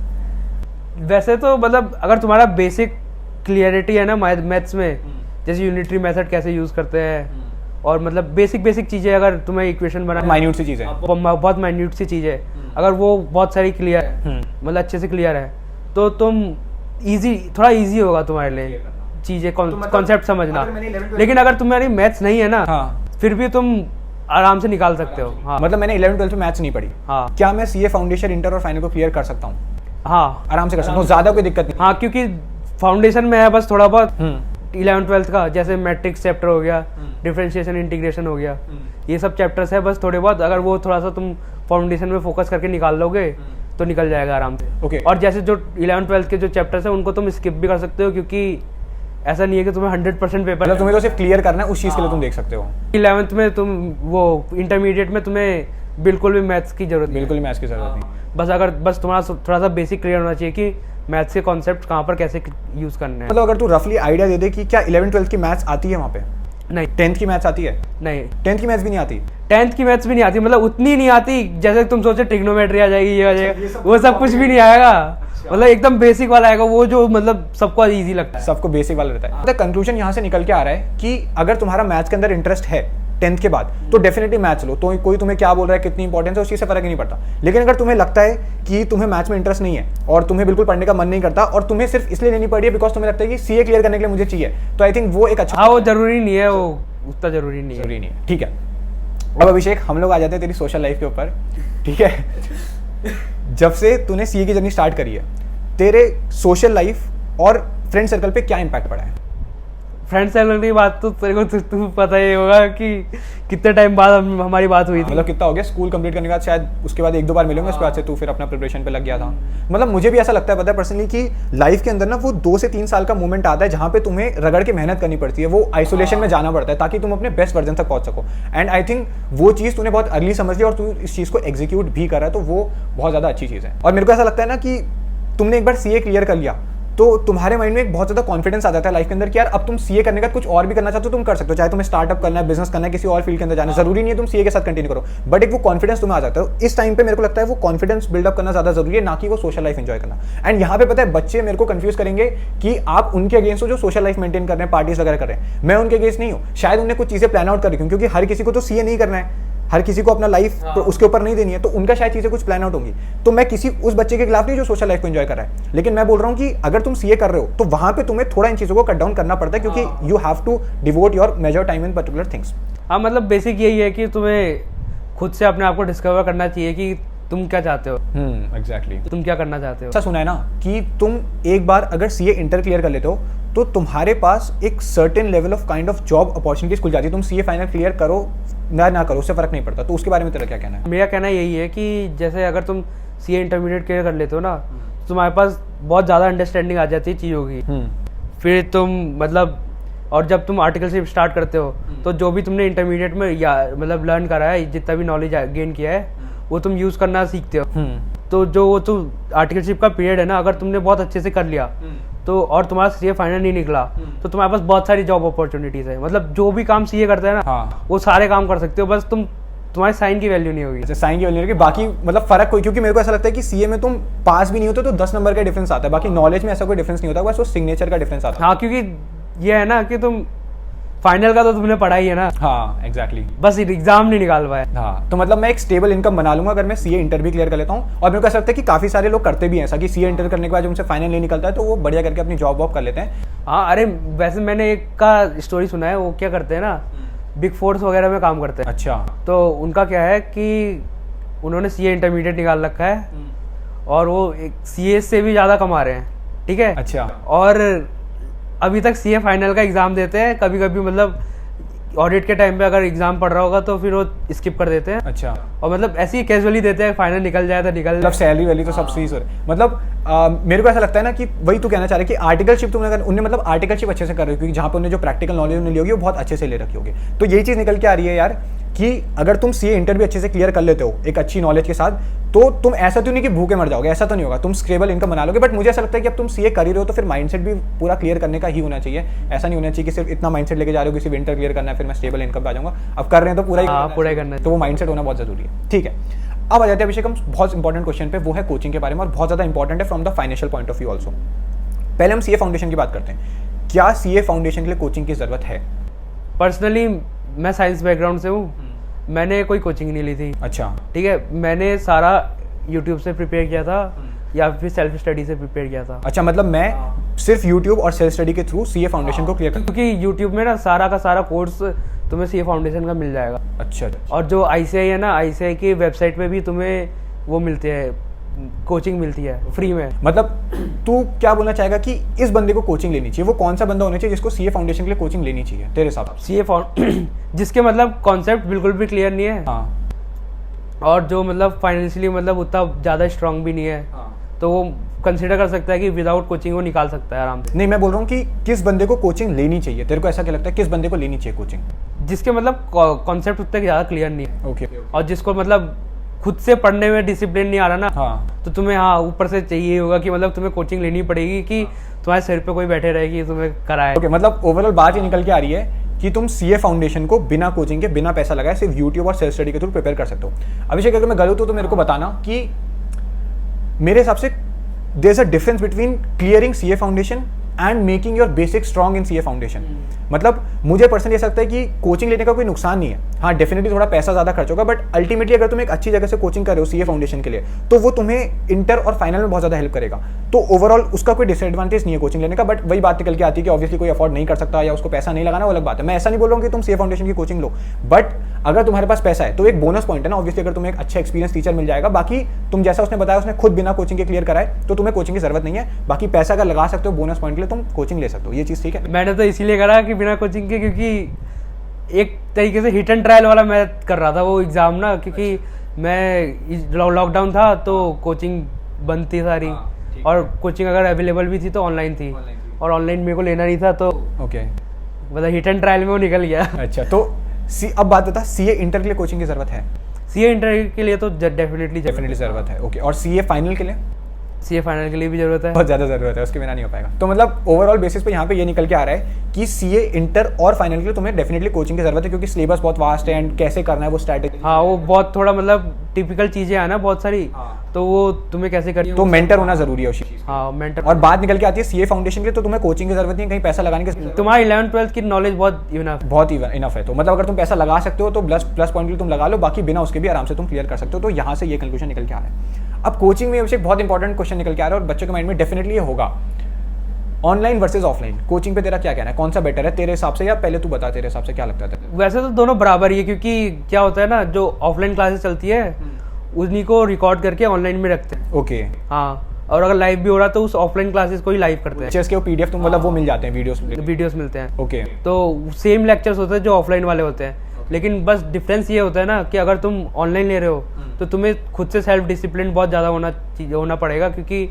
वैसे तो मतलब अगर तुम्हारा बेसिक क्लियरिटी है ना मैथ्स में, जैसे यूनिटरी मेथड कैसे यूज करते हैं और मतलब बेसिक चीजें, अगर तुम्हें इक्वेशन बना माइन्यूट सी चीज़ है, बहुत माइन्यूट सी चीज है, अगर वो बहुत सारी क्लियर है, मतलब अच्छे से क्लियर है, तो तुम थोड़ा इजी होगा तुम्हारे लिए चीजें कॉन्सेप्ट समझना। लेकिन अगर तुम्हारी मैथ्स नहीं है ना, फिर भी तुम आराम से निकाल सकते हो। हाँ, मतलब मैंने 11th-12th में मैथ्स नहीं पढ़ी, हाँ, क्या मैं सीए फाउंडेशन, इंटर और फाइनल को क्लियर कर सकता हूँ? हाँ, आराम से कर सकता हूँ, ज़्यादा कोई दिक्कत नहीं। हाँ, क्योंकि फाउंडेशन में है बस थोड़ा बहुत 11th-12th का, जैसे मैट्रिक्स चैप्टर हो गया, डिफरेंशिएशन इंटीग्रेशन हो गया, ये सब चैप्टर्स है बस थोड़े बहुत, अगर वो थोड़ा सा तुम फाउंडेशन में फोकस करके निकाल लोगे तो निकल जाएगा आराम से। Okay. और जैसे जो 11th-12th के जो चैप्टर्स है उनको तुम स्किप भी कर सकते हो, क्योंकि ऐसा नहीं है कि तुम्हें 100% पेपर, मतलब तुम्हें तो सिर्फ क्लियर करना है, उस चीज़ के लिए तुम देख सकते हो। 11th में तुम वो इंटरमीडिएट में तुम्हें बिल्कुल भी मैथ्स की जरूरत नहीं, बिल्कुल मैथ्स की जरूरत नहीं। बस तुम्हारा थोड़ा सा बेसिक क्लियर होना चाहिए कि मैथ्स के कॉन्सेप्ट कहाँ पर कैसे यूज करने हैं। मतलब अगर तू रफली आइडिया दे दे कि क्या 11th-12th की मैथ्स आती है वहाँ पे? नहीं, 10th की मैथ्स आती है? नहीं, 10th की मैथ्स भी नहीं आती? 10th की मैथ्स भी नहीं आती, मतलब उतनी नहीं आती जैसे तुम सोचे ट्रिग्नोमेट्री आ जाएगी, ये आ जाएगा, वो सब कुछ भी नहीं आएगा। मतलब एकदम बेसिक वाला आएगा, वो जो मतलब सबको इजी लगता है, सबको बेसिक वाला रहता है। तो कंक्लूजन यहाँ से निकल के आ रहा है कि अगर तुम्हारा मैथ्स के अंदर इंटरेस्ट है 10th के बाद, तो डेफिनेटली मैथ्स लो, तो कोई तुम्हें क्या बोल रहा है, कितनी इंपॉर्टेंस है, उस चीज़ से फर्क ही नहीं पड़ता। लेकिन अगर तुम्हें लगता है कि तुम्हें मैथ्स में इंटरेस्ट नहीं है और तुम्हें बिल्कुल पढ़ने का मन नहीं करता और तुम्हें सिर्फ इसलिए लेनी पड़ी है बिकॉज तुम्हें लगता है कि सीए क्लियर करने के लिए मुझे चाहिए, तो आई थिंक वो एक अच्छा, हाँ, वो जरूरी नहीं है, वो उतना जरूरी नहीं है। ठीक है। अब अभिषेक हम लोग आ जाते हैं तेरी सोशल लाइफ के ऊपर, ठीक है। जब से तूने सीए की जर्नी स्टार्ट करी है, तेरे सोशल लाइफ और फ्रेंड सर्कल पे क्या इम्पैक्ट पड़ा है? फ्रेंड सर्कल की बात तो तेरे को तू पता ही होगा कि कितने टाइम बाद हमारी बात हुई थी। मतलब कितना हो गया स्कूल कंप्लीट करने के बाद, शायद उसके बाद 1-2 बार मिलेंगे, उसके बाद से तू फिर अपना प्रिपरेशन पे लग गया था। मतलब मुझे भी ऐसा लगता है, पता है पर्सनली, कि लाइफ के अंदर ना वो 2 से 3 साल का मोमेंट आता है जहाँ पे तुम्हें रगड़ के मेहनत करनी पड़ती है, वो आइसोलेशन में जाना पड़ता है ताकि तुम अपने बेस्ट वर्जन तक पहुंच सको। एंड आई थिंक वो चीज़ तूने बहुत अर्ली समझ ली और तू इस चीज़ को एग्जीक्यूट भी कर रहा है, तो वो बहुत ज़्यादा अच्छी चीज़ है। और मेरे को ऐसा लगता है ना कि तुमने एक बार सीए क्लियर कर लिया तो तुम्हारे माइंड में एक बहुत ज़्यादा कॉन्फिडेंस आ जाता है लाइफ के अंदर कि यार अब तुम सीए करने का कुछ और भी करना चाहते हो, तुम कर सकते हो, चाहे तुम्हें स्टार्टअप करना है, बिजनेस करना है, किसी और फील्ड के अंदर जाना है, जरूरी नहीं है तुम सीए के साथ कंटिन्यू करो, बट एक वो कॉन्फिडेंस तुम्हें आ जाता है। इस टाइम पे मेरे को लगता है वो कॉन्फिडेंस बिल्डअप करना ज़्यादा जरूरी है, ना कि वो सोशल लाइफ एंजॉय करना। एंड यहाँ पे पता है बच्चे मेरे को कंफ्यूज करेंगे कि आप उनके अगेंस्ट हो जो सोशल लाइफ मेंटेन कर रहे हैं, पार्टीज वगैरह कर रहे हैं। मैं उनके अगेंस्ट नहीं हूँ, शायद उन्हें कुछ चीज़ें प्लान आउट कर रही हूँ, क्योंकि हर किसी को तो सीए नहीं करना है, हर किसी को अपना लाइफ उसके ऊपर नहीं देनी है, तो उनका शायद चीज़ें कुछ प्लान आउट होंगी। तो मैं किसी उस बच्चे के खिलाफ नहीं जो सोशल लाइफ को एंजॉय कर रहा है, लेकिन मैं बोल रहा हूँ कि अगर तुम सीए कर रहे हो तो वहाँ पे तुम्हें थोड़ा इन चीज़ों को कट डाउन करना पड़ता है, क्योंकि you have to devote your major time in particular things. हाँ, मतलब बेसिक यही है कि तुम्हें खुद से अपने आप को डिस्कवर करना चाहिए कि तुम क्या चाहते हो। एग्जैक्टली तुम क्या करना चाहते हो। अच्छा सुना है ना कि तुम एक बार अगर सीए इंटर क्लियर कर लेते हो तो तुम्हारे पास एक certain level of kind of job opportunities खुल जाती है। तुम सीए फाइनल क्लियर करो ना करो, उससे फर्क नहीं पड़ता। तो उसके बारे में तेरा क्या कहना है? मेरा कहना यही है कि जैसे अगर तुम सीए इंटरमीडिएट क्लियर कर लेते हो ना, तो तुम्हारे पास बहुत ज़्यादा अंडरस्टैंडिंग आ जाती है चीज़ों की। फिर तुम मतलब, और जब तुम आर्टिकलशिप स्टार्ट करते हो तो जो भी तुमने इंटरमीडिएट में या मतलब लर्न करा है, जितना भी नॉलेज गेन किया है, वो तुम यूज़ करना सीखते हो। तो जो वो तो आर्टिकलशिप का पीरियड है ना, अगर तुमने बहुत अच्छे से कर लिया तो, और तुम्हारा सीए फाइनल नहीं निकला, तो तुम्हारे पास बहुत सारी जॉब अपॉर्चुनिटीज है। मतलब जो भी काम सीए करता है ना, वो सारे काम कर सकते हो, बस तुम्हारे साइन की वैल्यू नहीं होगी। अच्छा, साइन की वैल्यू नहीं होगी, बाकी मतलब फर्क कोई, क्योंकि मेरे को ऐसा लगता है कि सीए में तुम पास भी नहीं होते तो 10 नंबर का डिफरेंस आता है, बाकी नॉलेज में ऐसा कोई डिफरेंस नहीं होता, बस वो सिग्नेचर का डिफरेंस आता है। हाँ, क्योंकि ये है ना कि तुम फाइनल का तो तुमने पढ़ा ही है ना, हाँ एग्जैक्टली बस एग्जाम नहीं निकाल पाए। हाँ, तो मतलब मैं एक स्टेबल इनकम बना लूंगा अगर मैं सीए इंटर भी क्लियर कर लेता हूँ। और मेरे को ऐसा लगता है कि काफी सारे लोग करते भी हैं ऐसा कि सीए इंटर करने के बाद जब उनसे फाइनल नहीं निकलता है तो वो बढ़िया करके अपनी जॉब वॉब कर लेते हैं। हाँ अरे वैसे मैंने एक का स्टोरी सुना है, वो क्या करते हैं ना, बिग फोर्स वगैरह में काम करते हैं। अच्छा, तो उनका क्या है कि उन्होंने सीए इंटरमीडिएट निकाल रखा है और वो सीए से भी ज़्यादा कमा रहे हैं, ठीक है। अच्छा, और अभी तक सीए फाइनल का एग्ज़ाम देते हैं, कभी कभी मतलब ऑडिट के टाइम पे अगर एग्जाम पढ़ रहा होगा तो फिर वो स्किप कर देते हैं। अच्छा, और मतलब ऐसे ही कैजुअली देते हैं, फाइनल निकल जाए तो निकल मतलब जाए। सैलरी वैली तो सब सही सर। मतलब मेरे को ऐसा लगता है ना कि वही तू कहना चाह रहे कि आर्टिकलशिप तुमने अगर उनने मतलब आर्टिकलशिप अच्छे से कर रही क्योंकि जहाँ पे उन्हें जो प्रैक्टिकल नॉलेज उन्हें ली होगी वो बहुत अच्छे से ले रखी होगी। तो यही चीज़ निकल के आ रही है यार कि अगर तुम सीए इंटर भी अच्छे से क्लियर कर लेते हो एक अच्छी नॉलेज के साथ, तो तुम ऐसा तो नहीं कि भूखे मर जाओगे, ऐसा तो नहीं होगा, तुम स्टेबल इनकम बना लोगे। बट मुझे ऐसा लगता है कि अब तुम सीए कर ही रहे हो तो फिर माइंडसेट भी पूरा क्लियर करने का ही होना चाहिए। ऐसा नहीं होना चाहिए कि सिर्फ इतना माइंडसेट लेके जा रहे हो कि सिर्फ इंटर क्लियर करना है फिर मैं स्टेबल इनकम पे आ जाऊंगा। अब कर रहे हैं तो पूरा ही करना है। तो वो माइंडसेट होना बहुत जरूरी है। ठीक है, अब आ जाते हैं अभिषेक हम बहुत इंपॉर्टेंट क्वेश्चन पे, वो है कोचिंग के बारे में और बहुत ज़्यादा इंपॉर्टेंट है from the financial point of view also. पहले हम सीए फाउंडेशन की बात करते हैं। क्या सीए फाउंडेशन के लिए कोचिंग की जरूरत है? पर्सनली मैं साइंस बैकग्राउंड से हूँ, मैंने कोई कोचिंग नहीं ली थी। अच्छा, ठीक है, मैंने सारा यूट्यूब से प्रिपेयर किया था या फिर सेल्फ स्टडी से प्रिपेयर किया था। अच्छा, मतलब मैं सिर्फ यूट्यूब और सेल्फ स्टडी के थ्रू सीए फाउंडेशन को क्लियर कर। क्योंकि यूट्यूब में ना सारा का सारा कोर्स तुम्हें सीए फाउंडेशन का मिल जाएगा। अच्छा, और जो आईसीआई है ना, आईसीआई की वेबसाइट पे भी तुम्हें वो मिलते हैं, कोचिंग मिलती है फ्री में। मतलब तू क्या बोलना चाहेगा कि इस बंदे को कोचिंग लेनी चाहिए, वो कौन सा बंदा होना चाहिए जिसको सीए फाउंडेशन के लिए कोचिंग लेनी चाहिए तेरे हिसाब से? सीए जिसके मतलब कॉन्सेप्ट बिल्कुल भी क्लियर नहीं है, हाँ, और जो मतलब फाइनेंशियली मतलब उतना ज़्यादा स्ट्रांग भी नहीं है, तो वो कंसिडर कर सकता है कि विदाउट कोचिंग वो निकाल सकता है आराम से। नहीं, मैं बोल रहा हूँ कि किस बंदे को कोचिंग लेनी चाहिए, तेरे को ऐसा क्या लगता है किस बंदे को लेनी चाहिए कोचिंग? जिसके मतलब कॉन्सेप्ट उतने ज़्यादा क्लियर नहीं है, ओके, और जिसको मतलब खुद से पढ़ने में डिसिप्लिन नहीं आ रहा ना, हाँ, तो तुम्हें ऊपर से चाहिए होगा कि मतलब तुम्हें कोचिंग लेनी पड़ेगी कि तुम्हारे सिर पे कोई बैठे रहेगी तुम्हें कराए। ओके, मतलब ओवरऑल बात ये निकल के आ रही है कि तुम सीए फाउंडेशन को बिना कोचिंग के बिना पैसा लगाए सिर्फ यूट्यूब और सेल्फ स्टडी के थ्रू प्रिपेयर कर सकते हो। अभिषेक अगर मैं गलत हूँ तो मेरे को बताना कि मेरे हिसाब से there is a difference between clearing CA foundation and making your basic strong in CA foundation. मतलब मुझे पर्सनली ऐसा लगता है कि कोचिंग लेने का कोई नुकसान नहीं है। हाँ, डेफिनेटली थोड़ा पैसा ज़्यादा खर्च होगा, बट अल्टीमेटली अगर तुम एक अच्छी जगह से कोचिंग कर रहे हो सीए फाउंडेशन के लिए तो वो तुम्हें इंटर और फाइनल में बहुत ज़्यादा हेल्प करेगा। तो ओवरऑल उसका कोई डिसएडवांटेज नहीं है कोचिंग लेने का। बट वही बात निकल के आती है कि ऑब्वियसली कोई अफोर्ड नहीं कर सकता या उसको पैसा नहीं लगाना, वो अलग बात है। मैं ऐसा नहीं बोल रहा हूँ कि तुम सीए फाउंडेशन की कोचिंग लो, बट अगर तुम्हारे पास पैसा है तो एक बोनस पॉइंट है ना, ऑब्वियसली अगर तुम्हें एक अच्छा एक्सपीरियंस टीचर मिल जाएगा। बाकी तुम जैसा उसने बताया उसने खुद बिना कोचिंग के क्लियर कराए, तो तुम्हें कोचिंग की जरूरत नहीं है। बाकी पैसा अगर लगा सकते हो बोनस पॉइंट के लिए तुम कोचिंग ले सकते हो, ये चीज़ ठीक है। मैंने तो इसीलिए करा कि बिना कोचिंग के, क्योंकि एक तरीके से हिट एंड ट्रायल वाला मैं कर रहा था वो एग्ज़ाम ना, क्योंकि मैं लॉकडाउन था तो कोचिंग बंद थी सारी, और कोचिंग अगर अवेलेबल भी थी तो ऑनलाइन थी, और ऑनलाइन मेरे को लेना नहीं था, तो ओके, मतलब हिट एंड ट्रायल में वो निकल गया। अच्छा, तो अब बात बता, सीए इंटर के लिए कोचिंग की जरूरत है? सीए इंटर के लिए तो डेफिनेटली जरूरत है। ओके, और सीए फाइनल के लिए? सीए फाइनल के लिए भी जरूरत है, बहुत ज़्यादा ज़रूरत है, उसके बिना नहीं हो पाएगा। तो मतलब ओवरऑल बेसिस पे यहाँ पे ये निकल के आ रहा है कि सीए इंटर और फाइनल के लिए तुम्हें डेफिनेटली कोचिंग की जरूरत है, क्योंकि सिलेबस बहुत वास्ट है एंड कैसे करना है वो स्ट्रैटेजी। हाँ, वो बहुत थोड़ा मतलब टिपिकल चीज़ें हैं ना बहुत सारी, तो वो तुम्हें कैसे करनी, तो मेंटर होना जरूरी है उसी चीज़। हाँ मेंटर। और बात निकल के आती है सीए फाउंडेशन के लिए, तो तुम्हें कोचिंग की जरूरत नहीं है, कहीं पैसा लगाने की। तुम्हारी 11th-12th की नॉलेज बहुत इनफ है। तो मतलब अगर तुम पैसा लगा सकते हो तो प्लस पॉइंट के लिए तुम लगा लो, बाकी बिना उसके भी आराम से तुम क्लियर कर सकते हो। तो यहाँ से ये कंक्लूजन निकल के आ रहा है। अब कोचिंग में एक बहुत इंपॉर्टेंट क्वेश्चन निकल के आ रहा है और बच्चों के माइंड में डेफिनेटली ये होगा, ऑनलाइन वर्सेस ऑफलाइन कोचिंग पे तेरा क्या कहना है, कौन सा बेटर है तेरे हिसाब से? या पहले तू बता तेरे हिसाब से क्या लगता है? वैसे तो दोनों बराबर ही है, क्योंकि क्या होता है ना, जो ऑफलाइन क्लासेस चलती है उन्हीं को रिकॉर्ड करके ऑनलाइन में रखते हैं। ओके, हाँ, और अगर लाइव भी हो रहा तो उस ऑफलाइन क्लासेस को ही लाइव करते हैं। चेस के पीडीएफ तुम मतलब वो मिल जाते हैं, वीडियोस मिलते हैं। ओके, तो सेम लेक्चर्स होते हैं जो ऑफलाइन वाले होते हैं, लेकिन बस डिफरेंस ये होता है ना कि अगर तुम ऑनलाइन ले रहे हो तो तुम्हें खुद से सेल्फ डिसिप्लिन बहुत ज़्यादा होना पड़ेगा, क्योंकि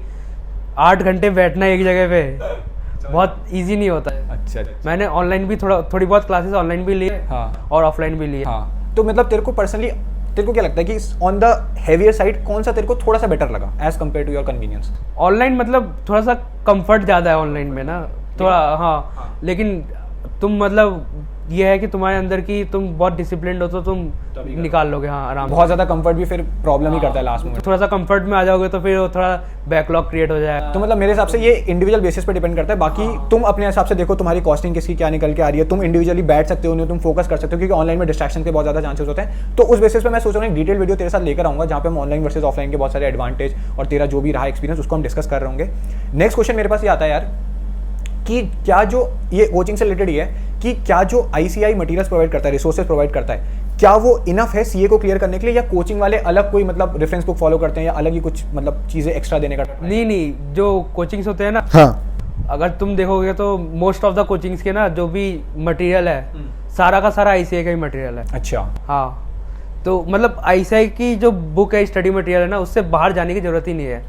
8 घंटे बैठना एक जगह पे बहुत इजी नहीं होता है। अच्छा, मैंने ऑनलाइन भी थोड़ी बहुत क्लासेस ऑनलाइन भी लिए, हाँ, और ऑफलाइन भी लिए। हाँ, तो मतलब तेरे को पर्सनली तेरे को क्या लगता है कि ऑन द हैवियर साइड कौन सा तेरे को थोड़ा सा बेटर लगा as compare to your convenience? Online मतलब थोड़ा सा कंफर्ट ज़्यादा है ऑनलाइन में ना, थोड़ा, हाँ, लेकिन तुम मतलब ये है कि तुम्हारे अंदर की तुम बहुत डिसिप्लिन हो तो तुम निकाल लोगे, हाँ आराम से। बहुत ज़्यादा कंफर्ट भी फिर प्रॉब्लम ही करता है लास्ट में। थोड़ा सा कंफर्ट में आ जाओगे तो फिर वो थोड़ा बैकलॉग क्रिएट हो जाएगा। तो मतलब मेरे हिसाब से ये इंडिविजुअल बेसिस पे डिपेंड करता है। बाकी तुम अपने हिसाब से देखो तुम्हारी कॉस्टिंग किसकी क्या निकल के आ रही है, तुम इंडिविजुअली बैठ सकते हो, नहीं तुम फोकस कर सकते हो, क्योंकि ऑनलाइन में डिस्ट्रैक्शन के बहुत ज़्यादा चांसेस होते हैं। तो उस बेसिस पे मैं सोच रहा हूँ एक डिटेल वीडियो तेरे साथ लेकर आऊँगा, जहाँ पे हम ऑनलाइन वर्सेज ऑफलाइन के बहुत सारे एडवांटेज और तेरा जो भी रहा एक्सपीरियंस उसको हम डिस्कस कर रहे होंगे। नेक्स्ट क्वेश्चन मेरे पास ये आता है यार कि क्या जो ये कोचिंग से रिलेटेड ही है कि क्या जो ICI मटेरियल्स प्रोवाइड करता है, रिसोर्सेज प्रोवाइड करता है, क्या वो इनफ है CA को क्लियर करने के लिए, या कोचिंग वाले अलग कोई मतलब रेफरेंस बुक फॉलो करते हैं या अलग ही कुछ मतलब चीज़ें एक्स्ट्रा देने का? नहीं, जो कोचिंग्स होते हैं ना, हाँ, अगर तुम देखोगे तो मोस्ट ऑफ द कोचिंग्स के ना जो भी मटेरियल है सारा का सारा ICI का ही मटेरियल है। अच्छा, हाँ, तो मतलब ICI की जो बुक है, स्टडी मटेरियल है ना, उससे बाहर जाने की जरूरत ही नहीं है।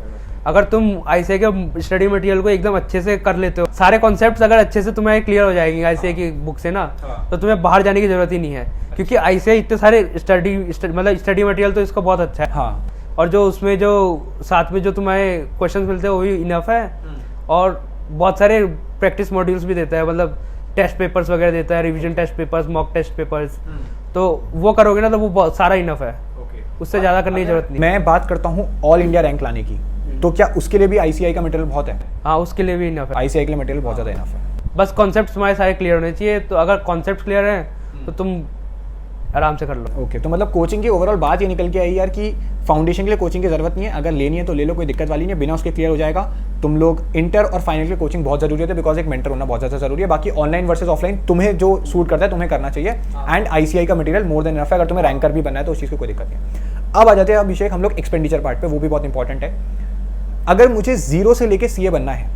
अगर तुम ICI के स्टडी मटेरियल को एकदम अच्छे से कर लेते हो, सारे कॉन्सेप्ट्स अगर अच्छे से तुम्हारे क्लियर हो जाएंगे ICI की बुक से ना, तो तुम्हें बाहर जाने की जरूरत ही नहीं है, क्योंकि ICI इतने सारे मतलब स्टडी मटेरियल तो इसका बहुत अच्छा है। हाँ, और जो उसमें जो साथ में जो तुम्हारे क्वेश्चंस मिलते हैं वो भी इनफ है, और बहुत सारे प्रैक्टिस मॉड्यूल्स भी देता है, मतलब टेस्ट पेपर्स वगैरह देता है, revision test papers, mock test papers, तो वो करोगे ना तो वो बहुत सारा इनफ है, उससे ज़्यादा करने की जरूरत नहीं। मैं बात करता हूँ ऑल इंडिया रैंक लाने की, तो क्या उसके लिए भी ICI का मटेरियल बहुत है? हाँ, उसके लिए भी इनफ है। ICI के लिए मटेरियल बहुत ज़्यादा इनफ है। बस कॉन्सेप्ट तुम्हारे सारे क्लियर होने चाहिए, तो अगर कॉन्सेप्ट क्लियर हैं तो तुम आराम से कर लो। ओके, तो मतलब कोचिंग की ओवरऑल बात ये निकल के आई यार कि फाउंडेशन के लिए कोचिंग की जरूरत नहीं है, अगर लेनी है तो ले लो, कोई दिक्कत वाली नहीं है, बिना उसके क्लियर हो जाएगा। तुम लोग इंटर और फाइनल के लिए कोचिंग बहुत जरूरी है, बिकॉज एक मेंटर होना बहुत ज़्यादा जरूरी है। बाकी ऑनलाइन वर्सेज ऑफलाइन तुम्हें जो सूट करता है तुम्हें करना चाहिए, एंड ICI का मटेरियल मोर देन इनफ है। अगर तुम्हें रैंकर भी बनना है तो उस चीज़ की कोई दिक्कत नहीं है। अब आ जाते हैं अभिषेक हम लोग एक्सपेंडिचर पार्ट पे, वो भी बहुत इंपॉर्टेंट है। अगर मुझे 0 से लेके CA बनना है,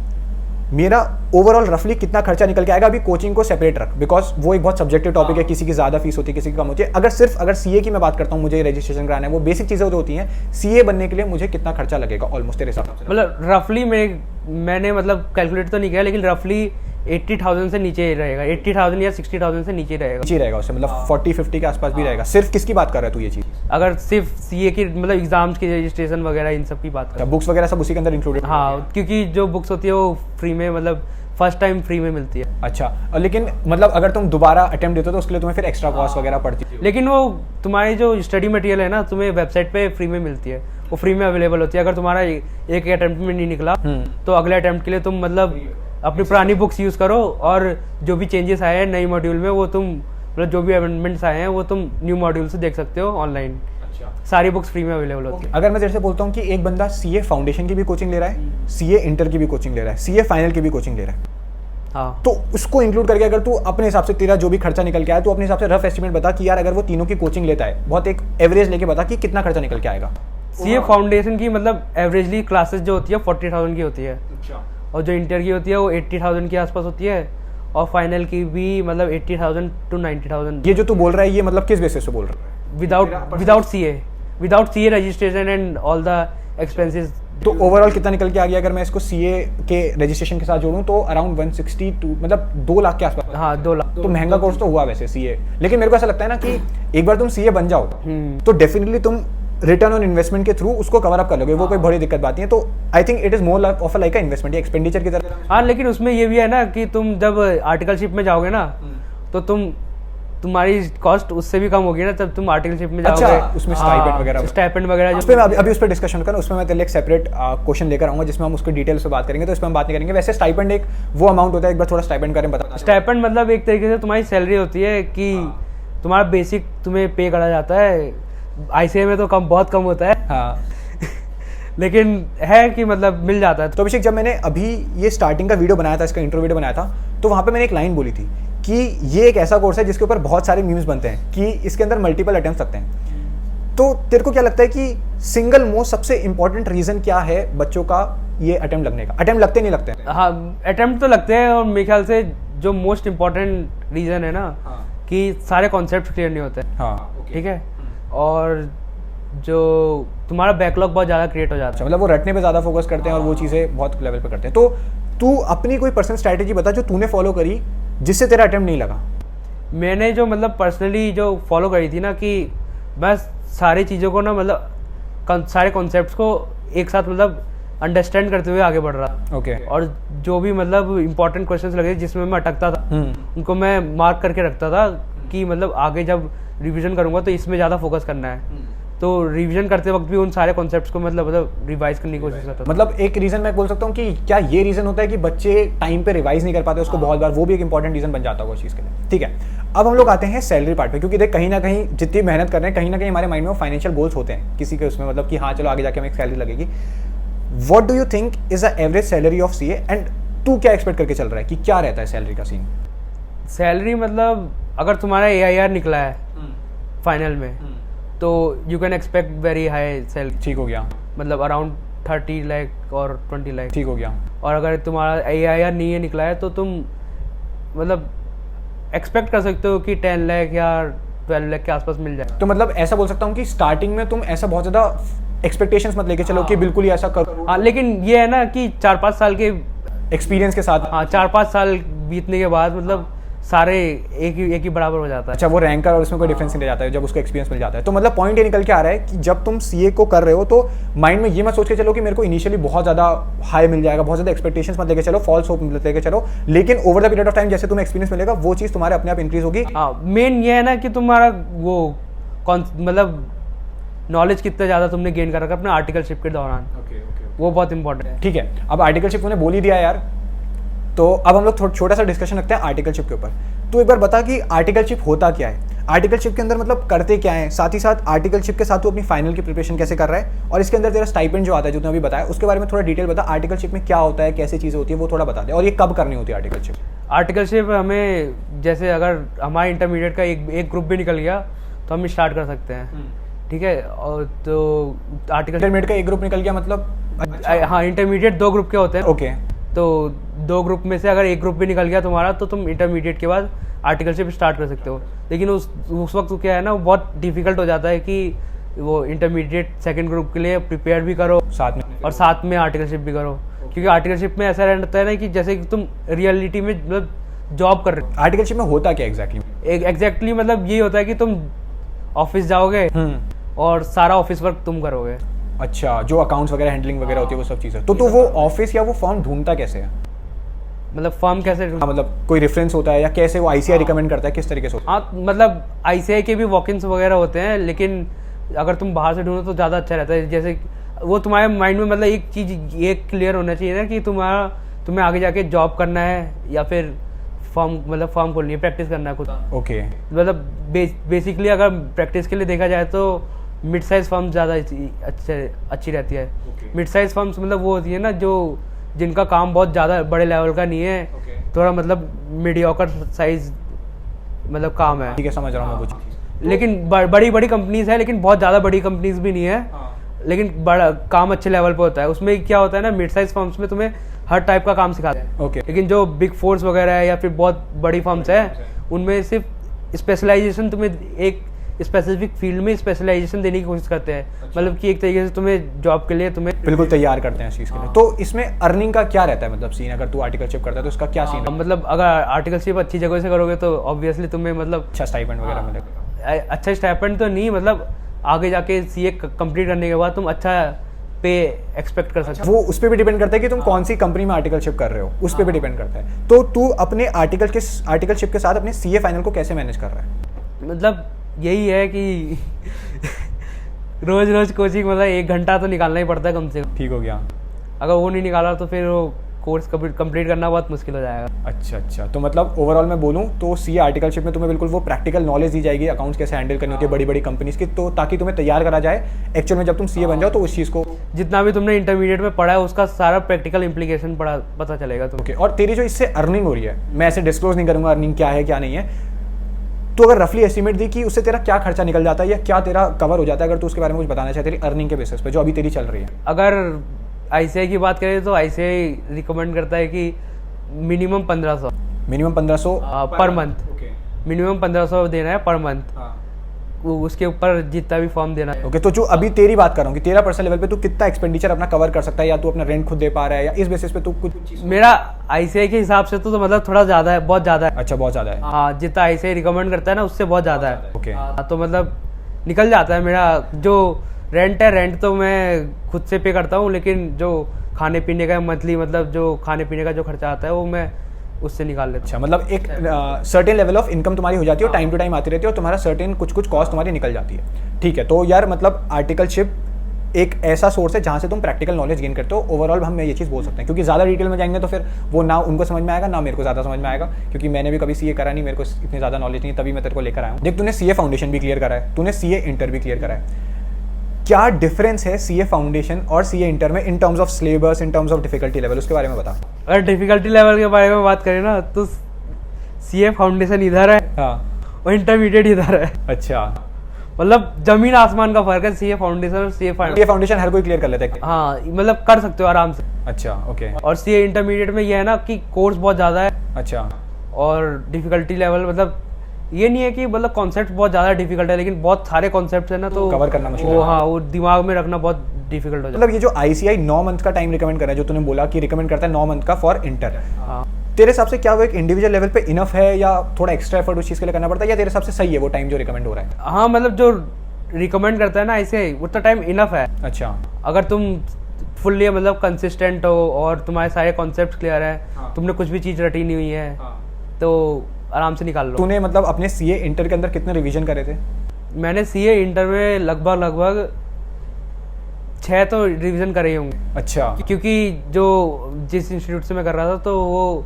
मेरा ओवरऑल रफली कितना खर्चा निकल के आएगा? अभी कोचिंग को सेपरेट रख, बिकॉज वो एक बहुत सब्जेक्टिव टॉपिक है, किसी की ज़्यादा फीस होती है, किसी की कम होती है। अगर CA की मैं बात करता हूँ, मुझे रजिस्ट्रेशन कराना है, वो बेसिक चीज़ें जो होती हैं, CA बनने के लिए मुझे कितना खर्चा लगेगा ऑलमोस्ट तेरे हिसाब से? मतलब रफली मैंने मतलब कैलकुलेट तो नहीं किया, लेकिन रफली 80,000 से नीचे ही रहेगा, 80,000 या 60,000 से नीचे रहेगा। नीचे रहेगा उससे, मतलब 40-50 के आसपास भी रहेगा। सिर्फ किसकी बात कर रहा है तू ये चीज़? अगर सिर्फ CA की मतलब एग्जाम्स की रजिस्ट्रेशन वगैरह इन सब की बात कर, बुक्स वगैरह सब उसी के अंदर इंक्लूडेड? हाँ, क्योंकि जो बुक्स होती है वो फ्री में, मतलब फर्स्ट टाइम फ्री में मिलती है। अच्छा, और लेकिन मतलब अगर तुम दोबारा अटेम्प्ट देते हो तो उसके लिए तुम्हें फिर एक्स्ट्रा कॉस्ट वगैरह पड़ती है? लेकिन वो तुम्हारी जो स्टडी मटेरियल है ना, तुम्हें वेबसाइट पे फ्री में मिलती है, वो फ्री में अवेलेबल होती है। अगर तुम्हारा एक अटेम्प्ट में नहीं निकला तो अगले अटेम्प्ट के लिए तुम मतलब अपनी पुरानी बुक्स यूज़ करो, और जो भी चेंजेस आए हैं नई मॉड्यूल में वो तुम मतलब जो भी अमेंडमेंट्स आए हैं वो तुम न्यू मॉड्यूल से देख सकते हो ऑनलाइन। सारी बुक्स फ्री में अवेलेबल होती है। अगर मैं जैसे बोलता हूँ कि एक बंदा CA फाउंडेशन की भी कोचिंग ले रहा है, CA इंटर की भी कोचिंग ले रहा है, CA फाइनल की भी कोचिंग ले रहा है, हाँ, तो उसको इंक्लूड करके अगर तू अपने हिसाब से तेरा जो भी खर्चा निकल के आया, तो अपने हिसाब से रफ एस्टिमेट बता कि यार अगर वो तीनों की कोचिंग लेता है, बहुत एक एवरेज लेके बता कि कितना खर्चा निकल के आएगा। CA फाउंडेशन की मतलब एवरेजली क्लासेस जो होती है 40,000 की होती है, और जो इंटर की होती है वो 80,000 के आसपास होती है, और फाइनल की भी मतलब 80,000 to 90,000। ये जो तू बोल रहा है ये मतलब किस बेसिस पे बोल रहा है? Without CA registration and all the expenses. तो ओवरऑल कितना निकल के आ गया? अगर मैं इसको CA के रजिस्ट्रेशन के साथ जोड़ूं तो अराउंड 162 मतलब 2 लाख के आसपास। हाँ, 2 लाख। तो महंगा कोर्स तो हुआ वैसे CA, लेकिन मेरे को ऐसा लगता है ना कि एक बार तुम CA बन जाओ तो डेफिनेटली तुम रिटर्न ऑन इन्वेस्टमेंट के थ्रू उसको कवर अप कर लोगे, वो कोई बड़ी दिक्कत बात नहीं है। तो I think it is more of like investment, expenditure की तरह। हाँ, लेकिन उसमें ये भी है ना कि तुम जब आर्टिकलशिप में जाओगे ना तो तुम्हारी कॉस्ट उससे भी कम होगी ना, तब तुम आर्टिकलशिप में जाओगे। अच्छा, उसमें स्टाइपेंड वगैरह उस पे मैं अभी उस पर डिस्कशन करूँ, उसमें मैं तेरे लिए एक सेपरेट क्वेश्चन लेकर आऊंगा जिसमें हम उसको डिटेल से बात करेंगे, तो इस पर हम बात नहीं करेंगे। वैसे स्टाइपेंड एक वो अमाउंट होता है, एक बार थोड़ा स्टाइपेंड करें बता। स्टाइपेंड मतलब एक तरीके से तुम्हारी सैलरी होती है कि तुम्हारा बेसिक तुम्हें पे करा जाता है। ICI में तो बहुत कम होता है, हाँ लेकिन है कि मतलब मिल जाता है। तो अभिषेक, जब मैंने अभी ये स्टार्टिंग का वीडियो बनाया था, इसका इंट्रो वीडियो बनाया था, तो वहाँ पे मैंने एक लाइन बोली थी कि ये एक ऐसा कोर्स है जिसके ऊपर बहुत सारे मीम्स बनते हैं कि इसके अंदर मल्टीपल अटेम्प्ट लगते हैं। तो तेरे को क्या लगता है कि सिंगल मोस्ट सबसे इंपॉर्टेंट रीजन क्या है बच्चों का ये अटेम्प्ट लगने का? अटेम्प्ट लगते नहीं लगते हैं? हाँ, अटेम्प्ट तो लगते हैं, और मेरे ख्याल से जो मोस्ट इम्पोर्टेंट रीजन है ना, कि सारे कॉन्सेप्ट क्लियर नहीं होते। हाँ, ठीक है, और जो तुम्हारा बैकलॉग बहुत ज़्यादा क्रिएट हो जाता है। मतलब वो रटने पे ज़्यादा फोकस करते हैं और वो चीज़ें बहुत लेवल पे करते हैं। तो तू अपनी कोई पर्सनल स्ट्रैटेजी बता जो तूने फॉलो करी जिससे तेरा अटेम्प्ट नहीं लगा। मैंने जो मतलब पर्सनली जो फॉलो करी थी ना, कि मैं सारी चीज़ों को ना मतलब सारे कॉन्सेप्ट्स को एक साथ मतलब अंडरस्टैंड करते हुए आगे बढ़ रहा। ओके। और जो भी मतलब इंपॉर्टेंट क्वेश्चंस लगे जिसमें मैं अटकता था उनको मैं मार्क करके रखता था कि मतलब आगे जब रिवीजन करूंगा तो इसमें ज़्यादा फोकस करना है। तो रिवीजन करते वक्त भी उन सारे कॉन्सेप्ट्स को मतलब रिवाइज करने की कोशिश करता था। मतलब एक रीजन मैं बोल सकता हूँ कि क्या ये रीजन होता है कि बच्चे टाइम पे रिवाइज नहीं कर पाते उसको बहुत बार, वो भी एक इंपॉर्टेंट रीजन बन जाता है उस चीज़ के लिए। ठीक है, अब हम लोग आते हैं सैलरी पार्ट पे, क्योंकि देख कहीं ना कहीं जितनी मेहनत कर रहे हैं कहीं ना कहीं हमारे माइंड में फाइनेंशियल गोल्स होते हैं किसी के उसमें, मतलब कि हाँ चलो आगे जाके हमें एक सैलरी लगेगी। What do you think is the average salary of CA, and तू क्या एक्सपेक्ट करके चल रहा है कि क्या रहता है सैलरी का सीन? सैलरी मतलब अगर तुम्हारा AIR निकला है फाइनल में तो you can expect very high salary. ठीक हो गया। मतलब अराउंड 30 लाख और 20 लाख। ठीक हो गया। और अगर तुम्हारा AIR नहीं है निकला है तो तुम मतलब एक्सपेक्ट कर सकते हो कि 10 लाख या 12 लाख के आसपास मिल जाए। तो मतलब ऐसा बोल सकता हूँ कि स्टार्टिंग में तुम ऐसा बहुत ज़्यादा एक्सपेक्टेशंस मत लेके चलो कि बिल्कुल ही ऐसा करो। हाँ, लेकिन ये है ना कि 4-5 साल के एक्सपीरियंस के साथ। हाँ 4-5 साल बीतने के बाद मतलब सारे एक ही बराबर हो जाता है। अच्छा, वो रैंकर और उसमें कोई डिफरेंस नहीं रह जाता है जब उसको एक्सपीरियंस मिल जाता है। तो मतलब पॉइंट ये निकल के आ रहा है कि जब तुम सीए को कर रहे हो तो माइंड में ये मत सोच के चलो कि मेरे को इनिशियली बहुत ज़्यादा हाई मिल जाएगा, बहुत ज़्यादा एक्सपेक्टेशंस मत लेके चलो, फॉल्स होप लेके चलो, लेकिन over the period of time जैसे तुम्हें एक्सपीरियंस मिलेगा वो चीज़ तुम्हारे अपने आप इंक्रीज होगी। हाँ, मेन ये है ना कि तुम्हारा वो मतलब नॉलेज कितना ज़्यादा तुमने गेन कर रखा अपने आर्टिकलशिप के दौरान। वो बहुत इंपॉर्टेंट है। ठीक है, अब आर्टिकलशिप तूने बोल ही दिया यार, तो अब हम लोग छोटा सा डिस्कशन रखते हैं आर्टिकलशिप के ऊपर। तो एक बार बता कि आर्टिकलशिप होता क्या है, आर्टिकलशिप के अंदर मतलब करते क्या है, साथ ही साथ आर्टिकलशिप के साथ तू अपनी फाइनल की प्रिपरेशन कैसे कर रहा है, और इसके अंदर तेरा स्टाइपेंड जो आता है जो तूने अभी बताया उसके बारे में थोड़ा डिटेल बता। आर्टिकलशिप में क्या होता है, कैसे चीज़ें होती है, वो थोड़ा बता दे, और ये कब करनी होती है आर्टिकलशिप? आर्टिकलशिप हमें जैसे अगर हमारा इंटरमीडिएट का एक ग्रुप भी निकल गया तो हम स्टार्ट कर सकते हैं। ठीक है, और तो इंटरमीडिएट का एक ग्रुप निकल गया मतलब? हाँ, इंटरमीडिएट 2 ग्रुप के होते हैं। ओके। तो 2 ग्रुप में से अगर एक ग्रुप भी निकल गया तुम्हारा तो तुम इंटरमीडिएट के बाद आर्टिकलशिप स्टार्ट कर सकते हो। लेकिन उस वक्त क्या है ना, बहुत डिफिकल्ट हो जाता है कि वो इंटरमीडिएट सेकंड ग्रुप के लिए प्रिपेयर भी करो साथ में आर्टिकलशिप भी करो। क्योंकि आर्टिकलशिप में ऐसा रहता है ना कि जैसे कि तुम रियलिटी में मतलब जॉब कर रहे हो। आर्टिकलशिप में होता क्या एग्जैक्टली? मतलब यही होता है कि तुम ऑफिस जाओगे और सारा ऑफिस वर्क तुम करोगे। अच्छा, जो अकाउंट्स वगैरह हैंडलिंग वगैरह होती है वो सब चीज़ें। तो वो ऑफिस या वो फर्म ढूंढता कैसे है? मतलब फर्म कैसे मतलब कोई रेफरेंस होता है या कैसे वो ICI रिकमेंड करता है, किस तरीके से? हाँ, मतलब ICI के भी वॉक-इन्स वगैरह होते हैं, लेकिन अगर तुम बाहर से ढूंढो तो ज़्यादा अच्छा रहता है। जैसे वो तुम्हारे माइंड में मतलब एक चीज़ ये क्लियर होना चाहिए ना कि तुम्हें आगे जाके जॉब करना है या फिर फर्म खोलनी है, प्रैक्टिस करना है खुद। ओके। मतलब बेसिकली अगर प्रैक्टिस के लिए देखा जाए तो मिड साइज फर्म ज़्यादा अच्छी रहती है। मिड साइज फर्म्स मतलब वो होती है ना जो जिनका काम बहुत ज़्यादा बड़े लेवल का नहीं है, थोड़ा मतलब मीडियोकर साइज मतलब काम है। ठीक है, समझ रहा हूँ मैं कुछ। लेकिन बड़ी कंपनीज है, लेकिन बहुत ज़्यादा बड़ी कंपनीज भी नहीं है। लेकिन बड़ा काम अच्छे लेवल पे होता है। उसमें क्या होता है ना, मिड साइज फर्म्स में तुम्हें हर टाइप का काम सिखाते हैं। लेकिन जो बिग फोर्स वगैरह है या फिर बहुत बड़ी फर्म्स है उनमें सिर्फ स्पेशलाइजेशन, तुम्हें एक स्पेसिफिक फील्ड में स्पेशलाइजेशन देने की कोशिश करते हैं। मतलब कि एक तरीके से तुम्हें जॉब के लिए बिल्कुल तैयार करते हैं इस चीज़ के लिए। तो इसमें अर्निंग का क्या रहता है, मतलब सीन? अगर तू आर्टिकलशिप करता है तो उसका क्या सीन है? मतलब अगर आर्टिकलशिप अच्छी जगह से करोगे तो ऑब्वियसली तुम्हें मतलब अच्छा स्टाइपेंड वगैरह मिलेगा। अच्छा स्टाइपेंड तो नहीं, मतलब आगे जाके सीए कंप्लीट करने के बाद तुम अच्छा पे एक्सपेक्ट कर सकते हो। वो उस पर भी डिपेंड करता है कि तुम कौन सी कंपनी में आर्टिकलशिप कर रहे हो, उस पर भी डिपेंड करता है। तो तू अपने आर्टिकलशिप के साथ अपने सीए फाइनल को कैसे मैनेज कर रहा है? मतलब यही है कि रोज कोचिंग मतलब 1 घंटा तो निकालना ही पड़ता है कम से कम। ठीक हो गया। अगर वो नहीं निकाला तो फिर वो कोर्स कंप्लीट करना बहुत मुश्किल हो जाएगा। अच्छा, तो मतलब ओवरऑल मैं बोलूँ तो सीए आर्टिकलशिप में तुम्हें बिल्कुल वो प्रैक्टिकल नॉलेज दी जाएगी, अकाउंट्स कैसे हैंडल करनी होती है बड़ी कंपनीज की, तो ताकि तुम्हें तैयार करा जाए एक्चुअल में जब तुम सीए बन जाओ तो उस चीज़ को जितना भी तुमने इंटरमीडिएट में पढ़ा है उसका सारा प्रैक्टिकल इंप्लीकेशन पता चलेगा तुमको। ओके। और तेरी जो इससे अर्निंग हो रही है, मैं ऐसे डिस्क्लोज नहीं करूँगा अर्निंग क्या है क्या नहीं है, तो अगर रफली एस्टिमेट दी कि उससे तेरा क्या खर्चा निकल जाता है या क्या तेरा कवर हो जाता है, अगर तू उसके बारे में कुछ बताना चाहे तेरी अर्निंग के बेसिस पे जो अभी तेरी चल रही है। अगर ICI की बात करें तो ICI रिकमेंड करता है कि मिनिमम 1500 पर मंथ। मिनिमम 1500 देना है पर मंथ। उसके ऊपर जितना भी फॉर्म देना है। ओके। तो जो अभी तेरी बात कर रहा हूँ कि तेरा पर्सनल लेवल पे तू कितना एक्सपेंडिचर अपना कवर कर सकता है, या तू अपना रेंट खुद दे पा रहा है, या इस बेसिस पे तू कुछ? मेरा ICI के हिसाब से तो मतलब थोड़ा ज़्यादा है, बहुत ज़्यादा है। अच्छा, बहुत ज़्यादा है। हाँ, जितना ICI रिकमेंड करता है ना उससे बहुत ज़्यादा है। ओके। तो मतलब निकल जाता है मेरा जो रेंट है। रेंट तो मैं खुद से पे करता हूँ, लेकिन जो खाने पीने का मंथली मतलब जो खाने पीने का जो खर्चा आता है वो मैं उससे निकाल लेता अच्छा, मतलब एक सर्टेन लेवल ऑफ इनकम तुम्हारी हो जाती है और टाइम टू टाइम आती रहती है और तुम्हारा सर्टेन कुछ कुछ कॉस्ट तुम्हारी निकल जाती है। ठीक है, तो यार मतलब आर्टिकलशिप एक ऐसा सोर्स है जहाँ से तुम प्रैक्टिकल नॉलेज गेन करते हो। ओवरऑल हम ये चीज़ बोल सकते हैं, क्योंकि ज़्यादा डिटेल में जाएंगे तो फिर वो ना उनको समझ में आएगा ना मेरे को ज़्यादा समझ में आएगा, क्योंकि मैंने भी कभी सीए करा नहीं, मेरे को इतनी ज़्यादा नॉलेज नहीं, तभी मैं तेरे को लेकर आया हूँ। देख, तूने सीए फाउंडेशन भी क्लियर करा है, तूने सीए इंटर भी क्लियर करा है। क्या डिफरेंस है सीए फाउंडेशन और सीए इंटर में in terms of syllabus, in terms of difficulty level, उसके बारे में बता। अगर डिफिकल्टी लेवल के बारे में बात करें ना तो सीए फाउंडेशन इधर है हाँ, और इंटरमीडिएट इधर है। अच्छा, मतलब जमीन आसमान का फर्क है सीए फाउंडेशन और सीए फाउंडेशन हर कोई क्लियर कर लेता है। हाँ, मतलब कर सकते हो आराम से। अच्छा, ओके। और सीए इंटरमीडिएट में ये है ना कि कोर्स बहुत ज़्यादा है अच्छा, और डिफिकल्टी लेवल मतलब ये नहीं है कि मतलब कॉन्सेप्ट बहुत ज़्यादा डिफिकल्ट है, लेकिन बहुत सारे कॉन्सेप्ट्स है ना तो कवर करना मुश्किल वो है। हाँ वो दिमाग में रखना बहुत डिफिकल्ट हो जाता मतलब ये जो आईसीआई 9 मंथ का टाइम रिकमेंड कर रहा है, जो तूने बोला कि रिकमेंड करता है 9 मंथ का फॉर इंटर, है। हाँ, तेरे हिसाब से क्या वो एक इंडिविजुअल लेवल पे इनफ है या थोड़ा एक्स्ट्रा एफर्ट उस चीज़ के लिए करना पड़ता है, या तेरे हिसाब से सही है वो टाइम जो रिकमेंड हो रहा है? हाँ मतलब जो रिकमेंड करता है ना ऐसे उतना टाइम इनफ है। अच्छा, अगर तुम फुल्ली मतलब कंसिस्टेंट हो और तुम्हारे सारे कॉन्सेप्ट क्लियर है, तुमने कुछ भी चीज़ रटी नहीं हुई है तो आराम से निकाल लो। तूने मतलब अपने सीए इंटर के अंदर कितने रिवीजन करे थे? मैंने सीए इंटर में लगभग 6 तो रिवीजन करे ही होंगे। अच्छा, क्योंकि जो जिस इंस्टीट्यूट से मैं कर रहा था तो वो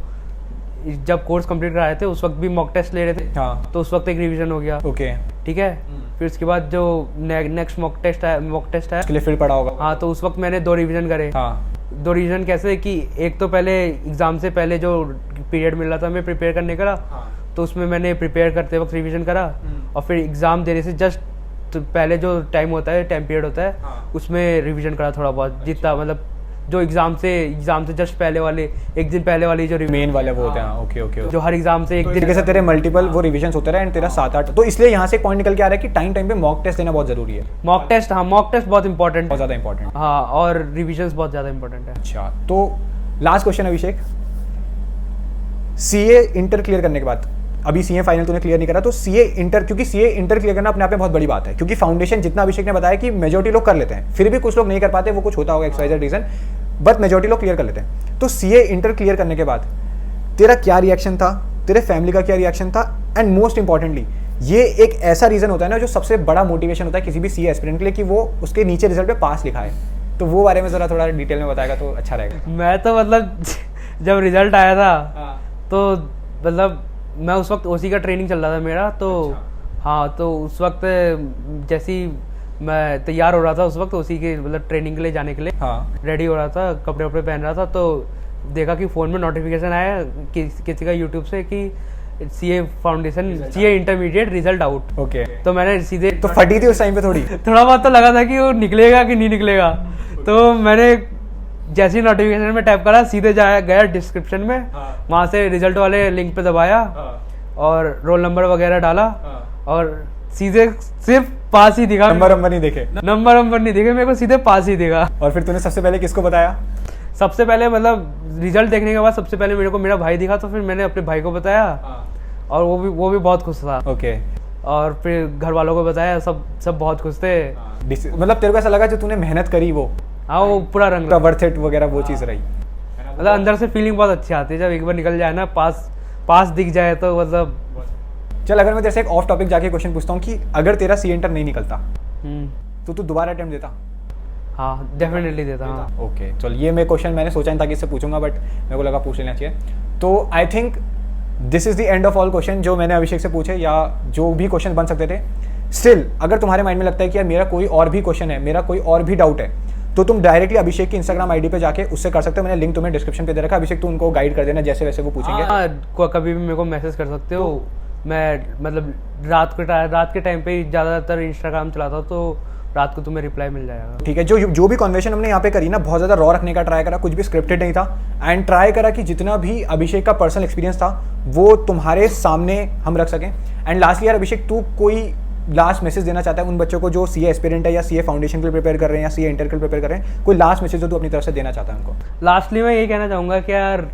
जब कोर्स कंप्लीट करा रहे थे उस वक्त भी मॉक टेस्ट ले रहे थे, हाँ, तो उस वक्त एक रिवीजन हो गया। ओके। ठीक है, फिर उसके बाद जो नेक्स्ट मॉक टेस्ट है उसके लिए फिर पढ़ा होगा। हाँ, तो उस वक्त मैंने 2 रिवीजन करे। हाँ, 2 रिवीजन कैसे कि एक तो पहले एग्जाम से पहले जो पीरियड मिल रहा था मैं प्रिपेयर करने का, तो उसमें मैंने प्रिपेयर करते वक्त रिवीजन करा, और फिर एग्जाम देने से जस्ट तो पहले जो टाइम होता है, टाइम पीरियड होता है, उसमें रिवीजन करा थोड़ा बहुत, जितना मतलब जो एग्जाम से जस्ट पहले वाले एक दिन पहले वाली जो मेन वाले वो होते हैं। ओके ओके, जो हर एग्जाम से एक दिन तरीके से तेरे मल्टीपल वो रिवीजन होते रहे एंड तेरा 7-8, तो इसलिए यहाँ से पॉइंट निकल के आ रहा है कि टाइम पे मॉक टेस्ट देना बहुत जरूरी है। मॉक टेस्ट, हाँ मॉक टेस्ट बहुत इंपॉर्टेंट, बहुत ज़्यादा इंपॉर्टेंट। हाँ, और रिविजन बहुत ज़्यादा इंपॉर्टेंट है। अच्छा, तो लास्ट क्वेश्चन अभिषेक, सीए इंटर क्लियर करने के बाद, अभी सीए फाइनल तूने क्लियर नहीं करा, तो सीए इंटर, क्योंकि सीए इंटर क्लियर करना अपने आप में बहुत बड़ी बात है, क्योंकि फाउंडेशन जितना अभिषेक ने बताया कि मेजोरिटी लोग कर लेते हैं, फिर भी कुछ लोग नहीं कर पाते, वो कुछ होता होगा एक्सवाइजेड रीजन, बट मेजोरिटी लोग क्लियर कर लेते हैं। तो सीए इंटर क्लियर करने के बाद तेरा क्या रिएक्शन था, तेरे फैमिली का क्या रिएक्शन था, एंड मोस्ट इंपॉर्टेंटली ये एक ऐसा रीजन होता है ना जो सबसे बड़ा मोटिवेशन होता है किसी भी सीए एस्पिरेंट के लिए, कि वो उसके नीचे रिजल्ट पे पास लिखा है, तो वो बारे में जरा थोड़ा डिटेल में बताएगा तो अच्छा रहेगा। मैं तो मतलब जब रिजल्ट आया था तो मतलब मैं उस वक्त ओसी का ट्रेनिंग चल रहा था मेरा, तो हाँ, तो उस वक्त जैसे ही मैं तैयार हो रहा था उस वक्त ओसी के मतलब ट्रेनिंग के लिए जाने के लिए, हाँ, रेडी हो रहा था, कपड़े वपड़े पहन रहा था, तो देखा कि फ़ोन में नोटिफिकेशन आया किसी का यूट्यूब से कि CA foundation CA intermediate result out. Okay, तो मैंने सीधे तो फटी थी उस टाइम पे थोड़ी? थोड़ा बहुत तो लगा था कि वो निकलेगा कि नहीं निकलेगा, तो मैंने जैसे ही नोटिफिकेशन में टैप करा सीधे गया डिस्क्रिप्शन में, वहाँ से रिजल्ट वाले लिंक पे दबाया और रोल नंबर वगैरह डाला, और सीधे सिर्फ पास ही दिखा, नंबर नहीं देखे? नंबर नहीं दिखे मेरे को, सीधे पास ही दिखा। और फिर तूने सबसे पहले किसको बताया? सबसे पहले मतलब रिजल्ट देखने के बाद सबसे पहले मेरे को मेरा भाई दिखा, तो फिर मैंने अपने भाई को बताया, और वो भी बहुत खुश था। ओके, और फिर घर वालों को बताया, सब बहुत खुश थे। मतलब तेरे को ऐसा लगा जो तूने मेहनत करी वो, हाँ, वो पूरा रंग वर्थ इट वगैरह वो चीज़ रही? मतलब अंदर से फीलिंग बहुत अच्छी आती है जब एक बार निकल जाए ना, पास दिख जाए तो मतलब। चल, अगर मैं तेरे से एक ऑफ टॉपिक जाके क्वेश्चन पूछता हूँ कि अगर तेरा सी इंटर नहीं निकलता तो तू दोबारा अटेम्प्ट देता? हाँ, डेफिनेटली देता। हाँ, ओके, चल, ये मैं क्वेश्चन मैंने सोचा नहीं था कि इससे पूछूंगा, बट मेरे को लगा पूछ लेना चाहिए। तो आई think this is the end of all question जो मैंने अभिषेक से पूछे, या जो भी क्वेश्चन बन सकते थे। स्टिल अगर तुम्हारे माइंड में लगता है कि यार मेरा कोई और भी क्वेश्चन है, मेरा कोई और भी डाउट है, तो तुम डायरेक्टली अभिषेक की इंस्टाग्राम आईडी पे जाके उससे कर सकते हो। मैंने लिंक तुम्हें डिस्क्रिप्शन पे दे रखा है। अभिषेक तू उनको गाइड कर देना जैसे वैसे वो पूछेंगे। हाँ, कभी भी मेरे को मैसेज कर सकते हो। मैं मतलब रात के टाइम पे ज़्यादातर इंस्टाग्राम चलाता हूँ, तो रात को तुम्हें रिप्लाई मिल जाएगा। ठीक है, जो भी कन्वर्सेशन हमने यहाँ पे करी ना, बहुत ज़्यादा रॉ रखने का ट्राई करा, कुछ भी स्क्रिप्टेड नहीं था, एंड ट्राई करा कि जितना भी अभिषेक का पर्सनल एक्सपीरियंस था वो तुम्हारे सामने हम रख सकें। एंड लास्टली यार अभिषेक, तू कोई लास्ट मैसेज देना चाहता है उन बच्चों को जो सीए एस्पिरेंट है या सीए फाउंडेशन के लिए प्रिपेयर कर रहे हैं या सीए इंटर के लिए प्रिपेयर कर रहे हैं? कोई लास्ट मैसेज जो तू अपनी तरफ से देना चाहता है उनको? लास्टली मैं ये कहना चाहूँगा कि यार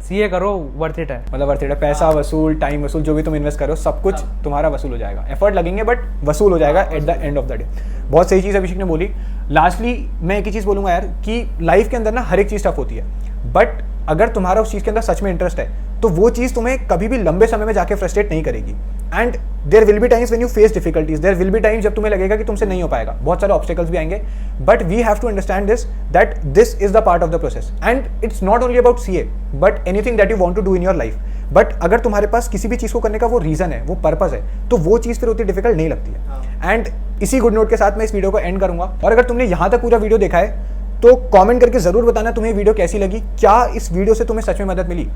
सीए करो, वर्थ इट है। मतलब वर्थ इट है, पैसा वसूल, टाइम वसूल, जो भी तुम इन्वेस्ट करो सब कुछ तुम्हारा वसूल हो जाएगा। एफर्ट लगेंगे बट वसूल हो जाएगा at the end of the day. बहुत सही चीज़ अभिषेक ने बोली। लास्टली मैं एक ही चीज़ बोलूँगा यार कि लाइफ के अंदर ना हर एक चीज़ टफ होती है, बट अगर तुम्हारा उस चीज़ के अंदर सच में इंटरेस्ट है तो वो चीज़ तुम्हें कभी भी लंबे समय में जाके फ्रस्ट्रेट नहीं करेगी। And there will be times when you face difficulties, there will be times जब तुम्हें लगेगा कि तुमसे नहीं हो पाएगा, बहुत सारे ऑब्स्टिकल्स भी आएंगे, but we have to understand this that this is the part of the process and it's not only about CA but anything that you want to do in your life. But अगर तुम्हारे पास किसी भी चीज़ को करने का वो reason है, वो पर्पस है, तो वो चीज़ फिर उतनी डिफिकल्ट नहीं लगती है। एंड इसी गुड नोट के साथ मैं इस वीडियो को एंड करूंगा। और अगर तुमने यहाँ तक पूरा वीडियो देखा है तो कमेंट करके जरूर बताना तुम्हें वीडियो कैसी लगी, क्या इस वीडियो से तुम्हें सच में मदद मिली।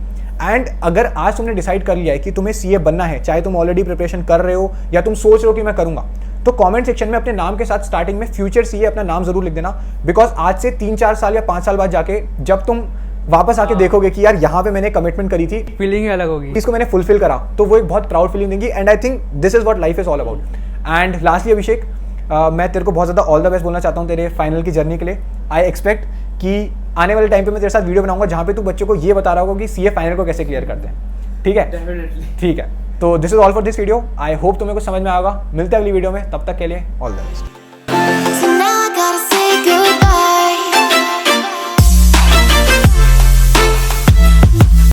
एंड अगर आज तुमने डिसाइड कर लिया है कि तुम्हें सीए बनना है, चाहे तुम ऑलरेडी प्रिपरेशन कर रहे हो या तुम सोच रहे हो कि मैं करूंगा, तो कमेंट सेक्शन में अपने नाम के साथ स्टार्टिंग में फ्यूचर सीए अपना नाम जरूर लिख देना। बिकॉज आज से 3-4 साल या 5 साल बाद जाके जब तुम वापस आके देखोगे कि यार यहाँ पे मैंने कमिटमेंट करी थी, फीलिंग ही अलग होगी, इसको मैंने फुलफिल करा, तो वो एक बहुत प्राउड फीलिंग देंगी। And I think this is what life is all about. And lastly Abhishek, मैं तेरे को बहुत ज़्यादा ऑल द बेस्ट बोलना चाहता हूँ तेरे फाइनल की जर्नी के लिए। आई एक्सपेक्ट कि आने वाले टाइम पे मैं तेरे साथ वीडियो बनाऊंगा जहाँ पे तू बच्चों को ये बता रहा होगा कि सीए फाइनल को कैसे क्लियर करते हैं। ठीक है, ठीक है। तो this is all for this video. I hope तुम्हें कुछ समझ में आएगा। मिलते हैं अगली वीडियो में, तब तक के लिए ऑल द बेस्ट।